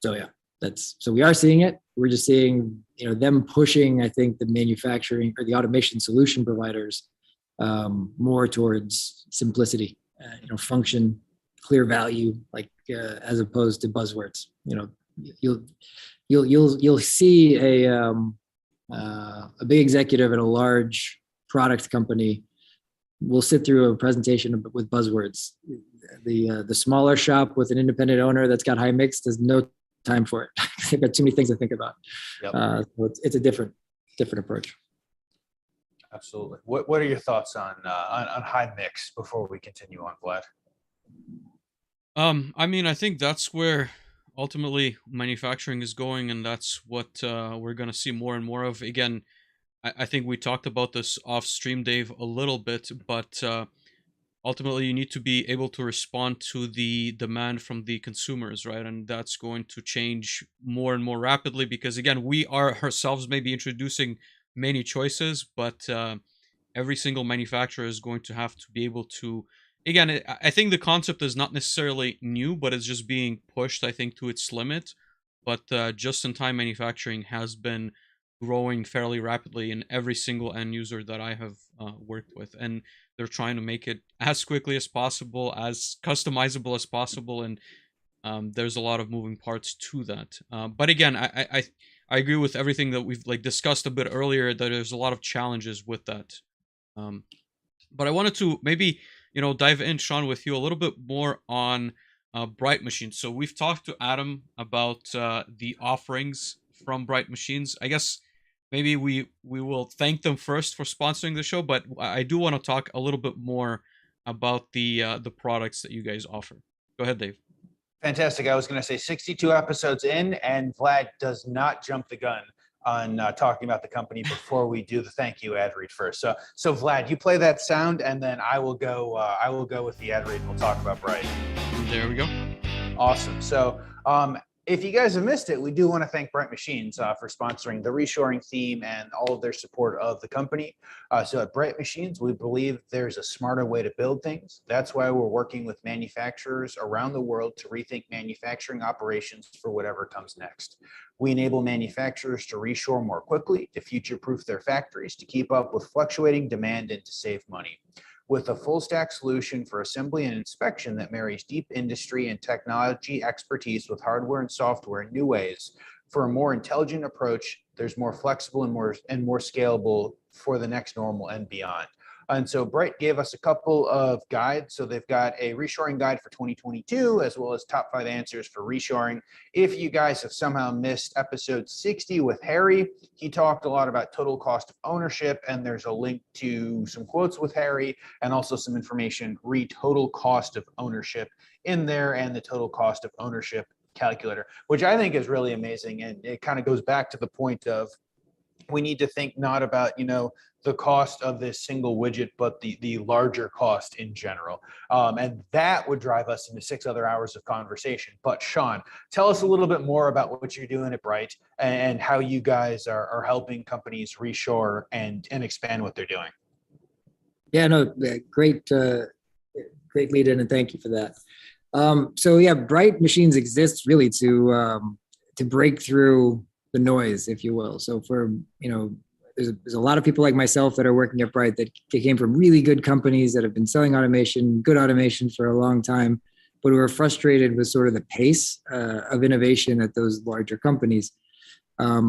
So we are seeing it. We're just seeing, them pushing, I think, the manufacturing or the automation solution providers more towards simplicity, function, clear value, like as opposed to buzzwords. You'll see a big executive in a large product company will sit through a presentation with buzzwords. The smaller shop with an independent owner that's got high mix has no time for it. They've got too many things to think about. Yep. So it's a different approach. Absolutely. What are your thoughts on high mix before we continue on, Vlad? I think that's where ultimately manufacturing is going, and that's what we're going to see more and more of. Again, I think we talked about this off stream, Dave, a little bit, but ultimately you need to be able to respond to the demand from the consumers, right? And that's going to change more and more rapidly, because again, we are ourselves maybe introducing many choices, but every single manufacturer is going to have to be able to, again, I think the concept is not necessarily new, but it's just being pushed, I think, to its limit. But just-in-time manufacturing has been growing fairly rapidly in every single end user that I have worked with. And they're trying to make it as quickly as possible, as customizable as possible. And there's a lot of moving parts to that. But again, I agree with everything that we've discussed a bit earlier, that there's a lot of challenges with that. But I wanted to maybe, dive in, Sean, with you a little bit more on Bright Machines. So we've talked to Adam about the offerings from Bright Machines. I guess maybe we will thank them first for sponsoring the show, but I do want to talk a little bit more about the products that you guys offer. Go ahead, Dave. Fantastic. I was going to say 62 episodes in, and Vlad does not jump the gun on talking about the company before we do the thank you ad read first. So Vlad, you play that sound, and then I will go with the ad read, and we'll talk about Bright. There we go. Awesome. So if you guys have missed it, we do want to thank Bright Machines for sponsoring the reshoring theme and all of their support of the company. So at Bright Machines, we believe there's a smarter way to build things. That's why we're working with manufacturers around the world to rethink manufacturing operations for whatever comes next. We enable manufacturers to reshore more quickly, to future-proof their factories, to keep up with fluctuating demand, and to save money. With a full stack solution for assembly and inspection that marries deep industry and technology expertise with hardware and software in new ways, for a more intelligent approach, there's more flexible and more scalable for the next normal and beyond. And so Bright gave us a couple of guides. So they've got a reshoring guide for 2022, as well as top 5 answers for reshoring. If you guys have somehow missed episode 60 with Harry, he talked a lot about total cost of ownership, and there's a link to some quotes with Harry and also some information, read total cost of ownership in there and the total cost of ownership calculator, which I think is really amazing. And it kind of goes back to the point of we need to think not about, the cost of this single widget, but the larger cost in general. And that would drive us into 6 other hours of conversation. But Sean, tell us a little bit more about what you're doing at Bright and how you guys are helping companies reshore and expand what they're doing. Yeah, no, great lead in, and thank you for that. So yeah, Bright Machines exists really to break through the noise, if you will. So for, there's a lot of people like myself that are working at Bright that came from really good companies that have been selling good automation for a long time, but who are frustrated with sort of the pace of innovation at those larger companies. I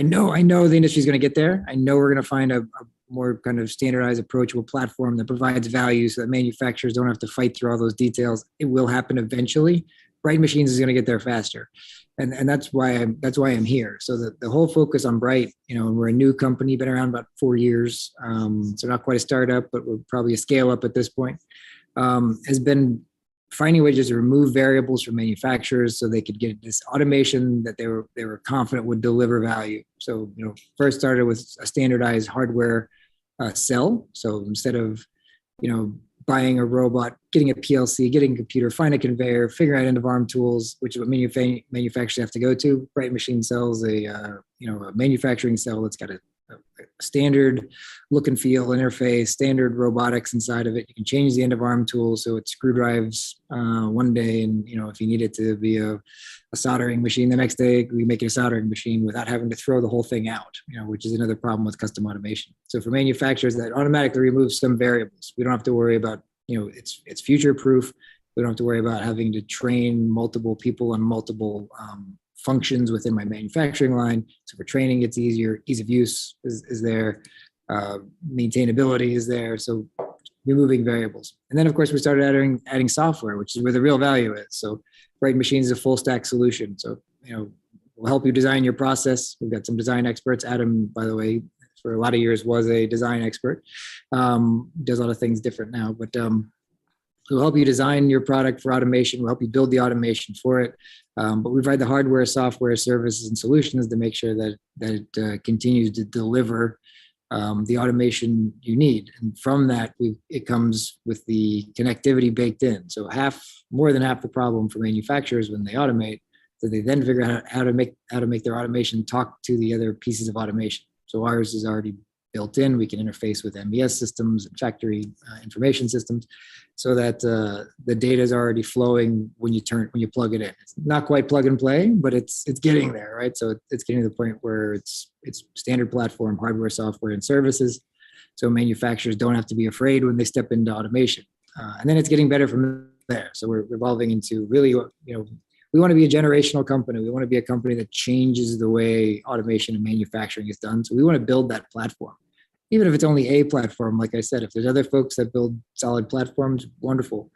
know the industry is going to get there. I know we're going to find a more kind of standardized, approachable platform that provides value so that manufacturers don't have to fight through all those details. It will happen eventually. Bright Machines is going to get there faster. And that's why I'm here. So the whole focus on Bright, we're a new company, been around about 4 years. So not quite a startup, but we're probably a scale up at this point, has been finding ways to remove variables from manufacturers so they could get this automation that they were confident would deliver value. So, first started with a standardized hardware cell. So instead of, buying a robot, getting a PLC, getting a computer, find a conveyor, figure out end of arm tools, which is what manufacturers have to go to. Bright Machine sells a manufacturing cell that's got a standard look and feel interface, standard robotics inside of it. You can change the end of arm tool so it screw drives one day, and if you need it to be a soldering machine the next day, we make it a soldering machine without having to throw the whole thing out, which is another problem with custom automation. So for manufacturers, that automatically removes some variables. We don't have to worry about, it's future proof. We don't have to worry about having to train multiple people on multiple functions within my manufacturing line. So for training, it's easier. Ease of use is there. Maintainability is there. So removing variables. And then, of course, we started adding software, which is where the real value is. So Bright Machines is a full stack solution. So, we'll help you design your process. We've got some design experts. Adam, by the way, for a lot of years was a design expert. Does a lot of things different now, but we'll help you design your product for automation. We'll help you build the automation for it. But we provide the hardware, software, services, and solutions to make sure that it continues to deliver the automation you need. And from that, it comes with the connectivity baked in. So more than half the problem for manufacturers when they automate, that they then figure out how to make their automation talk to the other pieces of automation. So ours is already built in. We can interface with MES systems and factory information systems, so that the data is already flowing when you plug it in. It's not quite plug and play, but it's getting there, right? So it's getting to the point where it's standard platform hardware, software, and services. So manufacturers don't have to be afraid when they step into automation. And then it's getting better from there. So we're evolving into really, we want to be a generational company. We want to be a company that changes the way automation and manufacturing is done. So we want to build that platform. Even if it's only a platform, like I said, if there's other folks that build solid platforms, wonderful.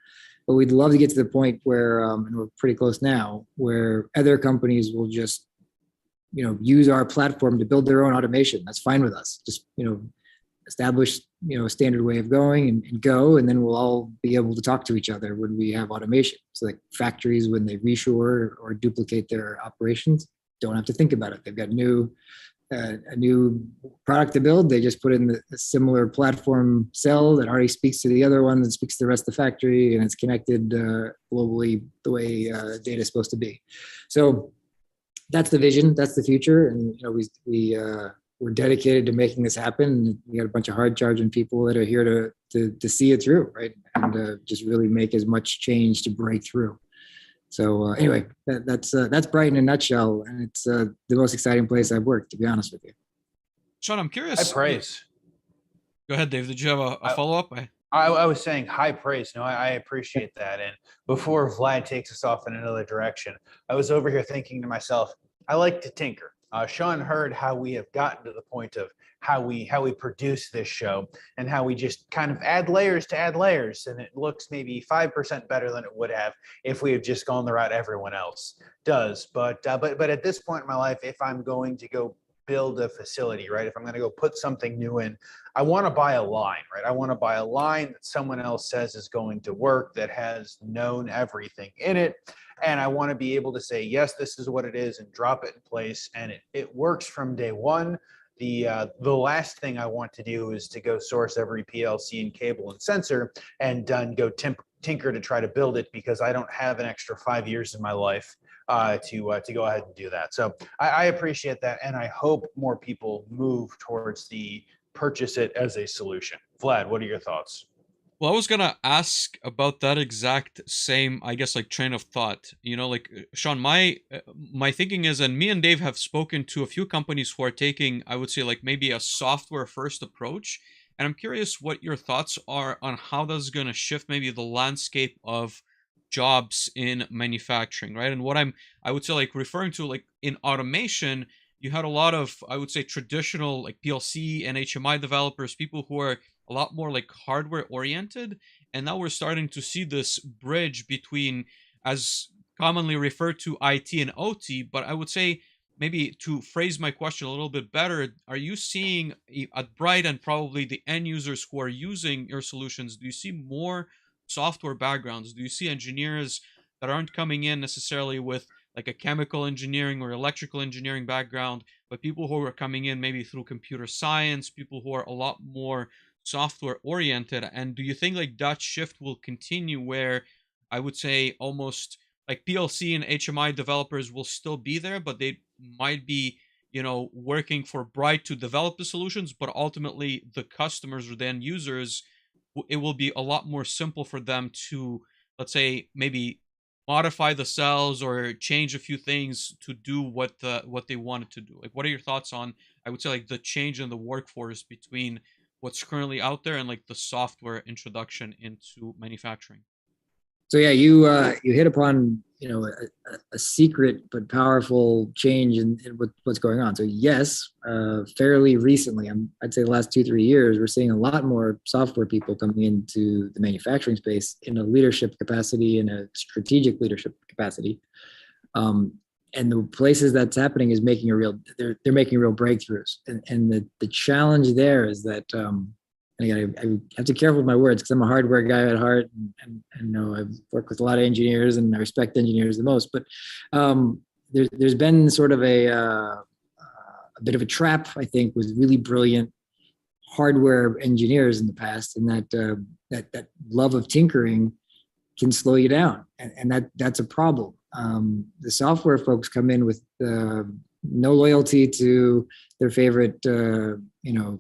But we'd love to get to the point where, and we're pretty close now, where other companies will just, use our platform to build their own automation. That's fine with us. Just, establish, a standard way of going and go, and then we'll all be able to talk to each other when we have automation. So like factories, when they reshore or duplicate their operations, don't have to think about it. They've got a new product to build. They just put in a similar platform cell that already speaks to the other one and speaks to the rest of the factory, and it's connected globally the way data is supposed to be. So that's the vision. That's the future. And we're dedicated to making this happen. We got a bunch of hard charging people that are here to see it through, right? And just really make as much change to break through. So anyway, that's Bright in a nutshell, and it's the most exciting place I've worked, to be honest with you. Sean, I'm curious. High praise. Go ahead, Dave. Did you have a follow-up? I was saying high praise. No, I appreciate that. And before Vlad takes us off in another direction, I was over here thinking to myself, I like to tinker. Sean heard how we have gotten to the point of how we produce this show and how we just kind of add layers to add layers, and it looks maybe 5% better than it would have if we had just gone the route everyone else does. But at this point in my life, if I'm going to go build a facility, right, if I'm going to go put something new in, I want to buy a line, right? I want to buy a line that someone else says is going to work, that has known everything in it. And I want to be able to say, yes, this is what it is, and drop it in place. And it works from day one. The last thing I want to do is to go source every PLC and cable and sensor and go tinker to try to build it, because I don't have an extra 5 years in my life to go ahead and do that. So I appreciate that, and I hope more people move towards the purchase it as a solution. Vlad, what are your thoughts? Well, I was gonna ask about that exact same, I guess, like train of thought. Like Sean, my thinking is, and me and Dave have spoken to a few companies who are taking, I would say, like maybe a software first approach, and I'm curious what your thoughts are on how that's gonna shift maybe the landscape of jobs in manufacturing, right? And what I would say, like referring to, like in automation, you had a lot of, I would say, traditional like PLC and HMI developers, people who are a lot more like hardware oriented, and now we're starting to see this bridge between, as commonly referred to, IT and OT. But I would say, maybe to phrase my question a little bit better, are you seeing at Bright, and probably the end users who are using your solutions, do you see more software backgrounds? Do you see engineers that aren't coming in necessarily with like a chemical engineering or electrical engineering background, but people who are coming in maybe through computer science, people who are a lot more software oriented? And do you think like that shift will continue, where I would say almost like PLC and HMI developers will still be there, but they might be, working for Bright to develop the solutions, but ultimately the customers or the end users, it will be a lot more simple for them to, let's say, maybe modify the cells or change a few things to do what they wanted to do? Like, what are your thoughts on, I would say, like the change in the workforce between what's currently out there and like the software introduction into manufacturing? So yeah, you hit upon a secret but powerful change in what's going on. So yes, fairly recently, I'd say the last 2-3 years, we're seeing a lot more software people coming into the manufacturing space in a leadership capacity, in a strategic leadership capacity. And the places that's happening is making they're making real breakthroughs. And the challenge there is that, and again, I have to be careful with my words because I'm a hardware guy at heart, and I've worked with a lot of engineers, and I respect engineers the most. But there's been sort of a bit of a trap, I think, with really brilliant hardware engineers in the past, and that love of tinkering can slow you down, and that's a problem. The software folks come in with no loyalty to their favorite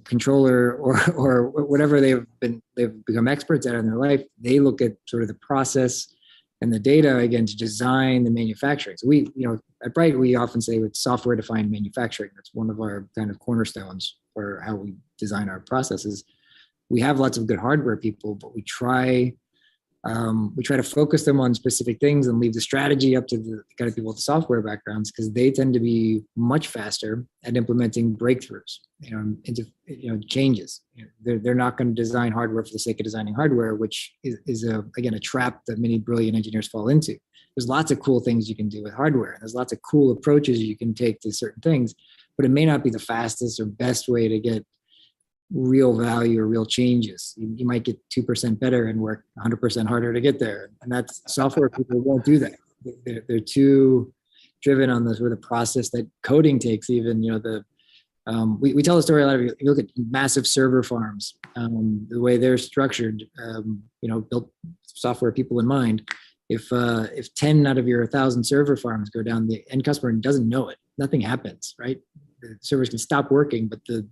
controller or whatever they've become experts at in their life. They look at sort of the process and the data again to design the manufacturing. So we, at Bright, we often say it's software defined manufacturing. That's one of our kind of cornerstones for how we design our processes. We have lots of good hardware people, but we try to focus them on specific things and leave the strategy up to the kind of people with the software backgrounds, because they tend to be much faster at implementing breakthroughs, into changes. They're not going to design hardware for the sake of designing hardware, which is again a trap that many brilliant engineers fall into. There's lots of cool things you can do with hardware. There's lots of cool approaches you can take to certain things, but it may not be the fastest or best way to get real value or real changes. You might get 2% better and work 100% harder to get there. And that's software people won't do that. They're too driven on the sort of process that coding takes. Even, we tell the story a lot of, you look at massive server farms, the way they're structured, built software people in mind. If 10 out of your 1,000 server farms go down, the end customer doesn't know it. Nothing happens, right? The servers can stop working, but the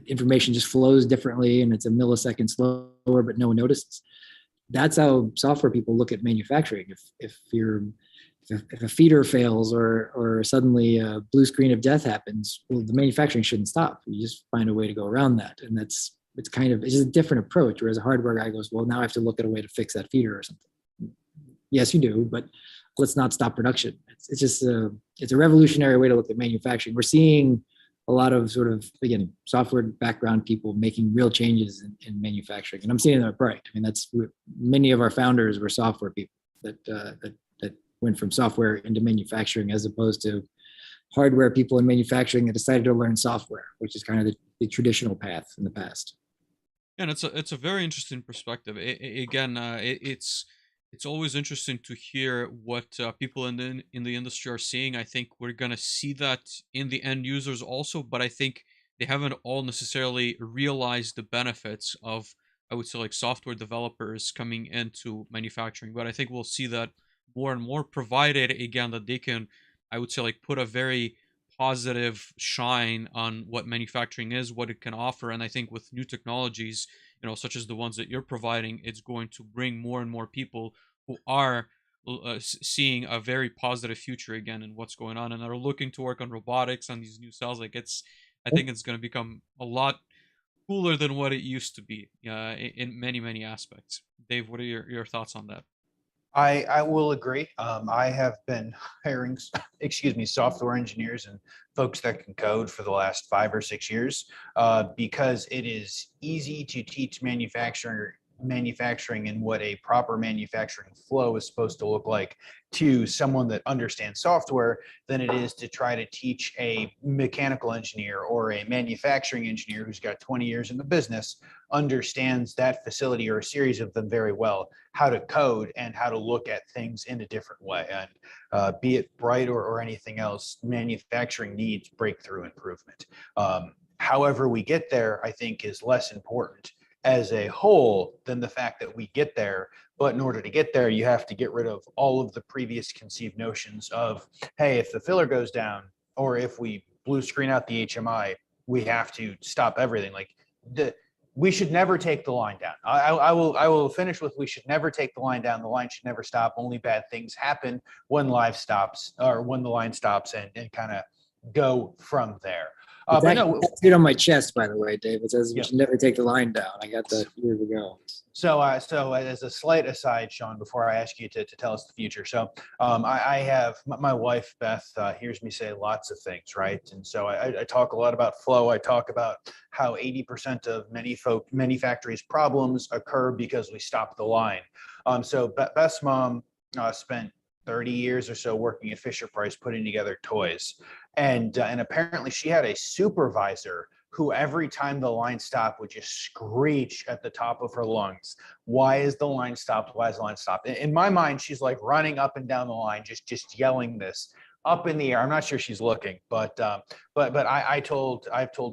information just flows differently, and it's a millisecond slower, but no one notices. That's how software people look at manufacturing. If a feeder fails or suddenly a blue screen of death happens, well, the manufacturing shouldn't stop. You just find a way to go around that, and it's just a different approach. Whereas a hardware guy goes, well, now I have to look at a way to fix that feeder or something. Yes, you do, but let's not stop production. It's just it's a revolutionary way to look at manufacturing. We're seeing a lot of sort of, again, software background people making real changes in manufacturing. And I'm seeing that Bright. I mean, many of our founders were software people that went from software into manufacturing, as opposed to hardware people in manufacturing that decided to learn software, which is kind of the traditional path in the past. Yeah, and it's a very interesting perspective. It's it's always interesting to hear what people in the industry are seeing. I think we're gonna see that in the end users also, but I think they haven't all necessarily realized the benefits of, I would say, like software developers coming into manufacturing. But I think we'll see that more and more, provided again that they can, I would say, like put a very positive shine on what manufacturing is, what it can offer. And I think with new technologies, such as the ones that you're providing, it's going to bring more and more people who are seeing a very positive future again in what's going on and are looking to work on robotics on these new cells. Like I think it's going to become a lot cooler than what it used to be in many, many aspects. Dave, what are your thoughts on that? I will agree. I have been hiring, excuse me, software engineers and folks that can code for the last 5 or 6 years because it is easy to teach manufacturing and what a proper manufacturing flow is supposed to look like to someone that understands software than it is to try to teach a mechanical engineer or a manufacturing engineer who's got 20 years in the business, understands that facility or a series of them very well, how to code and how to look at things in a different way. And be it bright or anything else, manufacturing needs breakthrough improvement. However we get there, I think, is less important as a whole than the fact that we get there. But in order to get there, you have to get rid of all of the previous conceived notions of, hey, if the filler goes down or if we blue screen out the HMI, we have to stop everything. Like we should never take the line down. I will finish with, we should never take the line down. The line should never stop. Only bad things happen when live stops or when the line stops, and kind of go from there. But no, tattooed on my chest, by the way, Dave. It says we yeah. should never take the line down. I got that years ago. So as a slight aside, Sean, before I ask you to tell us the future. So I have my wife, Beth, hears me say lots of things, right? And so I talk a lot about flow. I talk about how 80% of many factories' problems occur because we stop the line. So Beth's mom spent 30 years or so working at Fisher-Price putting together toys. And apparently she had a supervisor who every time the line stopped would just screech at the top of her lungs. Why is the line stopped? Why is the line stopped? In my mind, she's like running up and down the line, just yelling this up in the air. I'm not sure she's looking, but I've told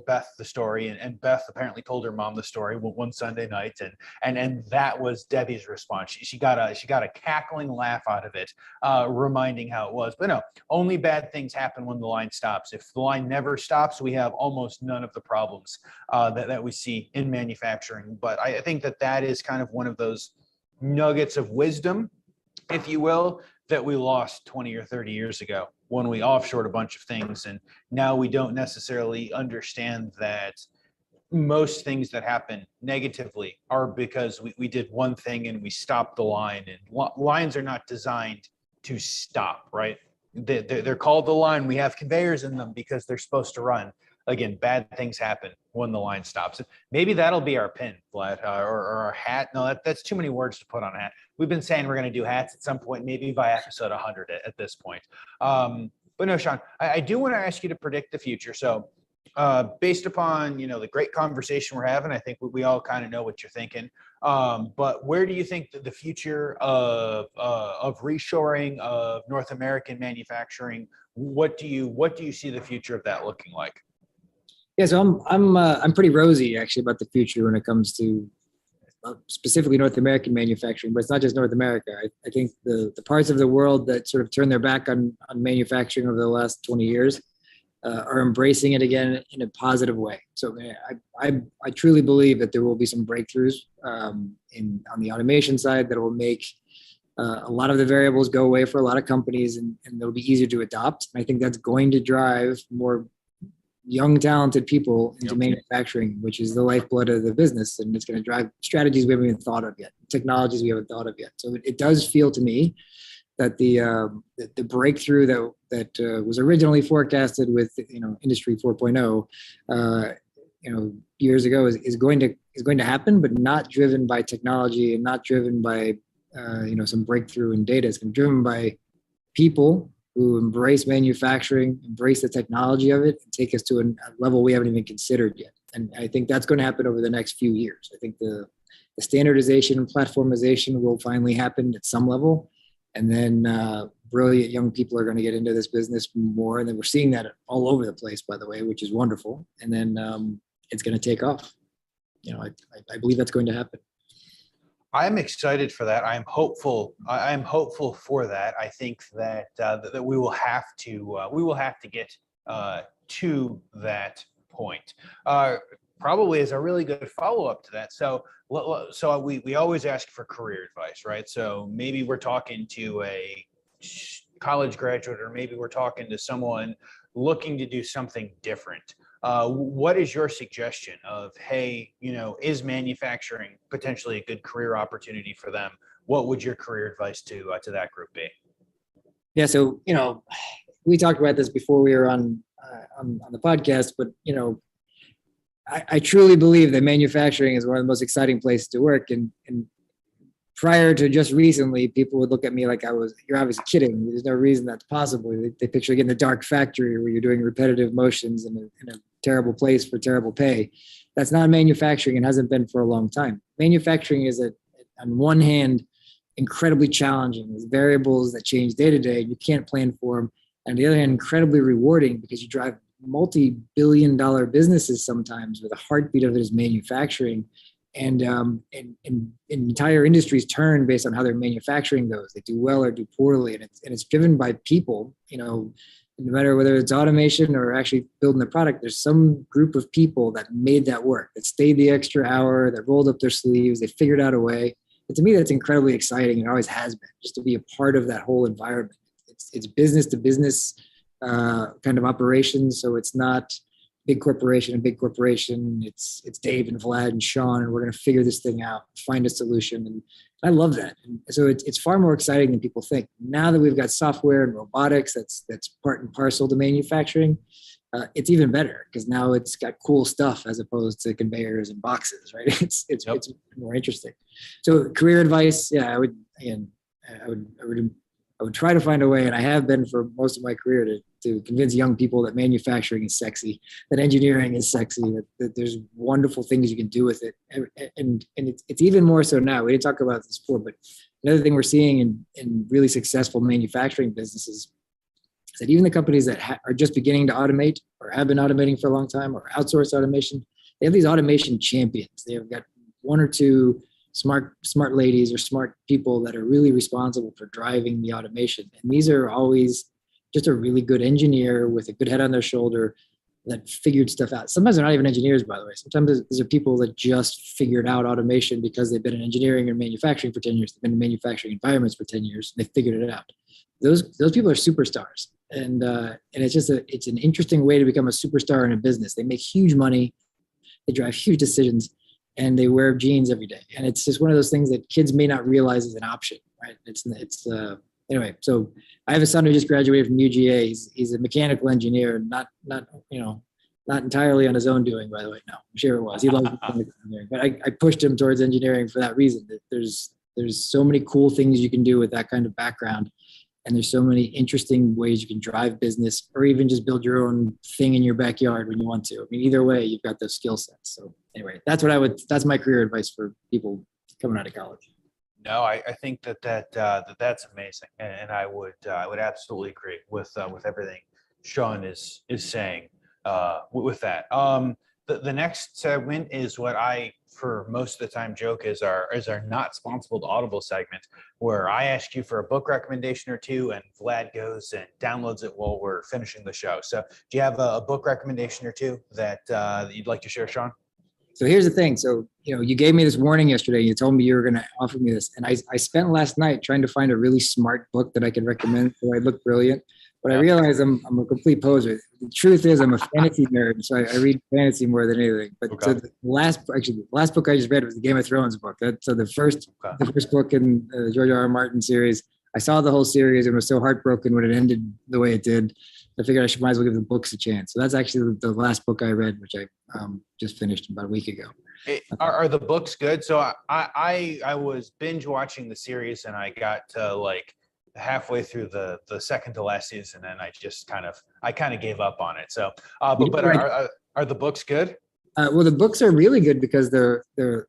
Beth the story, and Beth apparently told her mom the story one Sunday night, and that was Debbie's response. She got a cackling laugh out of it, reminding how it was. But no, only bad things happen when the line stops. If the line never stops, we have almost none of the problems that we see in manufacturing. But I think that is kind of one of those nuggets of wisdom, if you will, that we lost 20 or 30 years ago when we offshored a bunch of things. And now we don't necessarily understand that most things that happen negatively are because we did one thing and we stopped the line. And lines are not designed to stop, right? They're called the line. We have conveyors in them because they're supposed to run. Again, bad things happen when the line stops. Maybe that'll be our pin, Vlad, or our hat. No, that's too many words to put on a hat. We've been saying we're going to do hats at some point, maybe by episode 100 at this point. But no, Sean, I do want to ask you to predict the future. So based upon, the great conversation we're having, I think we all kind of know what you're thinking. But where do you think that the future of reshoring, of North American manufacturing, what do you see the future of that looking like? Yeah, so I'm pretty rosy actually about the future when it comes to specifically North American manufacturing, but it's not just North America. I think the parts of the world that sort of turned their back on manufacturing over the last 20 years are embracing it again in a positive way. So I truly believe that there will be some breakthroughs on the automation side that will make a lot of the variables go away for a lot of companies, and they'll be easier to adopt. I think that's going to drive more young, talented people into manufacturing, which is the lifeblood of the business. And it's going to drive strategies we haven't even thought of yet, technologies we haven't thought of yet. So it does feel to me that the breakthrough that was originally forecasted with Industry 4.0 years ago is going to happen, but not driven by technology and not driven by some breakthrough in data. It's going to be driven by people who embrace manufacturing, embrace the technology of it, and take us to a level we haven't even considered yet. And I think that's going to happen over the next few years. I think the the standardization and platformization will finally happen at some level. And then brilliant young people are going to get into this business more. And then we're seeing that all over the place, by the way, which is wonderful. And then it's going to take off. I believe that's going to happen. I'm excited for that. I'm hopeful. I'm hopeful for that. I think that that we will have to get to that point. Probably is a really good follow-up to that. So we always ask for career advice, right? So maybe we're talking to a college graduate, or maybe we're talking to someone looking to do something different. What is your suggestion of, hey, is manufacturing potentially a good career opportunity for them? What would your career advice to that group be? Yeah, so we talked about this before we were on the podcast, but I truly believe that manufacturing is one of the most exciting places to work. And prior to just recently, people would look at me like you're obviously kidding. There's no reason that's possible. They picture getting a dark factory where you're doing repetitive motions in a terrible place for terrible pay. That's not manufacturing and hasn't been for a long time. Manufacturing is, on one hand, incredibly challenging with variables that change day to day. You can't plan for them. And on the other hand, incredibly rewarding because you drive multi-billion-dollar businesses sometimes where the heartbeat of it is manufacturing. And entire industries turn based on how their manufacturing goes. They do well or do poorly, and it's driven by people. No matter whether it's automation or actually building the product, there's some group of people that made that work, that stayed the extra hour, that rolled up their sleeves, they figured out a way. And to me, that's incredibly exciting, and always has been, just to be a part of that whole environment. It's business to business kind of operations, so it's not big corporation. It's Dave and Vlad and Sean, and we're going to figure this thing out, find a solution. And I love that. And so it's far more exciting than people think. Now that we've got software and robotics, that's part and parcel to manufacturing. It's even better because now it's got cool stuff as opposed to conveyors and boxes, right? It's more interesting. So career advice, yeah, I would try to find a way, and I have been for most of my career, to convince young people that manufacturing is sexy, that engineering is sexy, that there's wonderful things you can do with it. And it's even more so now. We didn't talk about this before, but another thing we're seeing in really successful manufacturing businesses is that even the companies that are just beginning to automate or have been automating for a long time or outsource automation, they have these automation champions. They've got one or two smart ladies or smart people that are really responsible for driving the automation. And these are always just a really good engineer with a good head on their shoulder that figured stuff out. Sometimes they're not even engineers, by the way. Sometimes these are people that just figured out automation because they've been in engineering and manufacturing for 10 years. They've been in manufacturing environments for 10 years. And they figured it out. Those people are superstars. And it's just it's an interesting way to become a superstar in a business. They make huge money. They drive huge decisions. And they wear jeans every day. And it's just one of those things that kids may not realize is an option, right? Anyway, so I have a son who just graduated from UGA. He's a mechanical engineer, not entirely on his own doing, by the way. No, I'm sure it was. He loves mechanical engineering. But I pushed him towards engineering for that reason. That there's so many cool things you can do with that kind of background. And there's so many interesting ways you can drive business or even just build your own thing in your backyard when you want to. I mean, either way, you've got those skill sets. So anyway, that's my career advice for people coming out of college. No, I think that's amazing. And I would absolutely agree with everything Sean is saying with that. The next segment is what I, for most of the time, joke is our not sponsored Audible segment, where I ask you for a book recommendation or two, and Vlad goes and downloads it while we're finishing the show. So, do you have a book recommendation or two that you'd like to share, Sean? So here's the thing. So, you gave me this warning yesterday. You told me you were going to offer me this. And I spent last night trying to find a really smart book that I could recommend so I look brilliant. But I realized I'm a complete poser. The truth is I'm a fantasy nerd, so I read fantasy more than anything. But okay. So the last book I just read was the Game of Thrones book. So the first book in the George R.R. Martin series, I saw the whole series and was so heartbroken when it ended the way it did. I figured I might as well give the books a chance. So that's actually the last book I read, which I just finished about a week ago. Are the books good? So I was binge watching the series, and I got to like halfway through the second to last season, and I just kind of gave up on it. So, but are the books good? Well, the books are really good because they're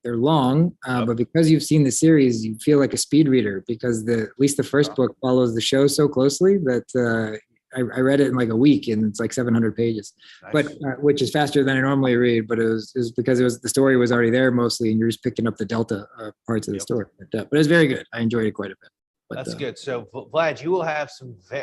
long, but because you've seen the series, you feel like a speed reader because at least the first book follows the show so closely that I read it in like a week and it's like 700 pages, Nice. but which is faster than I normally read. But it was because the story was already there mostly, and you're just picking up the delta parts of the story. But it was very good. I enjoyed it quite a bit. But, that's good. So Vlad, you will have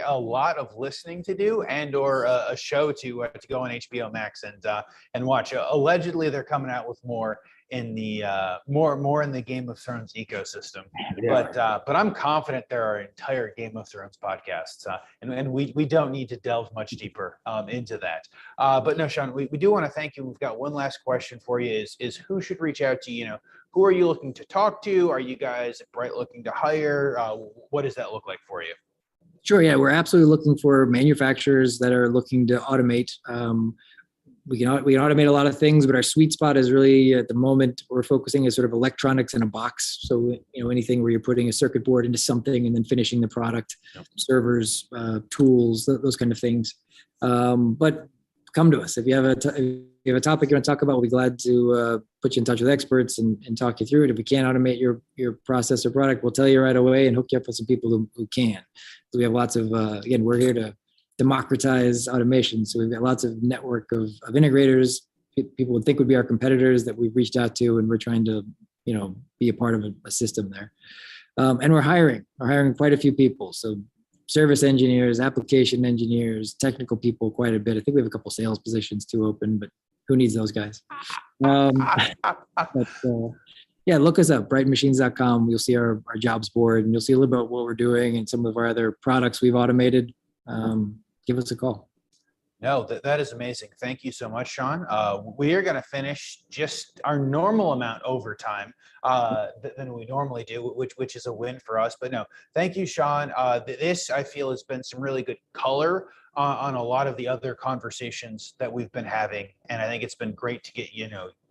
a lot of listening to do and/or a show to go on HBO Max and watch. Allegedly, they're coming out with more in the more in the Game of Thrones ecosystem. But I'm confident there are entire Game of Thrones podcasts, and we don't need to delve much deeper into that. But no, Sean, we do want to thank you. We've got one last question for you: is who should reach out to you? Who are you looking to talk to? Are you guys at Bright looking to hire? What does that look like for you? Sure. Yeah, we're absolutely looking for manufacturers that are looking to automate. We can automate a lot of things, but our sweet spot is really at the moment we're focusing as sort of electronics in a box. So anything where you're putting a circuit board into something and then finishing the product, servers, tools, those kind of things. But come to us if you have a topic you want to talk about. We'll be glad to put you in touch with experts and talk you through it. If we can't automate your process or product, we'll tell you right away and hook you up with some people who can. So we have lots of again, we're here to democratize automation. So we've got lots of network of integrators, people would think would be our competitors that we've reached out to, and we're trying to, be a part of a system there. And we're hiring quite a few people. So service engineers, application engineers, technical people, quite a bit. I think we have a couple sales positions too open, but who needs those guys? Yeah, look us up, brightmachines.com. You'll see our jobs board, and you'll see a little bit about what we're doing and some of our other products we've automated. Give us a call. No, that is amazing. Thank you so much, Sean. We are going to finish just our normal amount overtime than we normally do, which is a win for us. But no, thank you, Sean. This, I feel, has been some really good color on a lot of the other conversations that we've been having. And I think it's been great to get,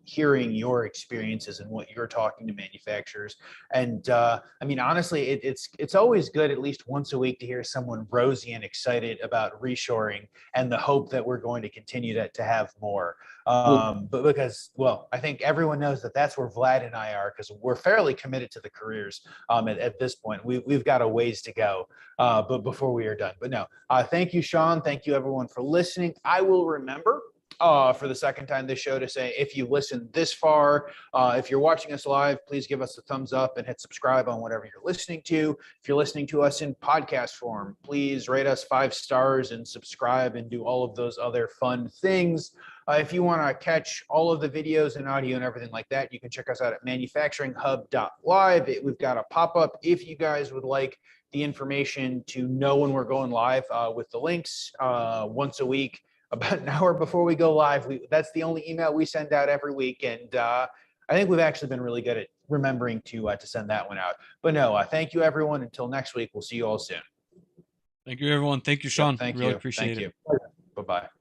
hearing your experiences and what you're talking to manufacturers. And I mean, honestly, it's always good at least once a week to hear someone rosy and excited about reshoring and the hope that we're going to continue to have more. But because, well, I think everyone knows that that's where Vlad and I are, because we're fairly committed to the careers at this point. We've got a ways to go but before we are done. But no, thank you, Sean. Thank you, everyone, for listening. I will remember for the second time this show to say, if you listened this far, if you're watching us live, please give us a thumbs up and hit subscribe on whatever you're listening to. If you're listening to us in podcast form, please rate us 5 stars and subscribe and do all of those other fun things. If you want to catch all of the videos and audio and everything like that, you can check us out at manufacturinghub.live. We've got a pop-up if you guys would like the information to know when we're going live with the links once a week. About an hour before we go live. That's the only email we send out every week. And I think we've actually been really good at remembering to send that one out. But no, thank you, everyone. Until next week, we'll see you all soon. Thank you, everyone. Thank you, Sean. Thank really you. appreciate Thank it. you. Bye-bye.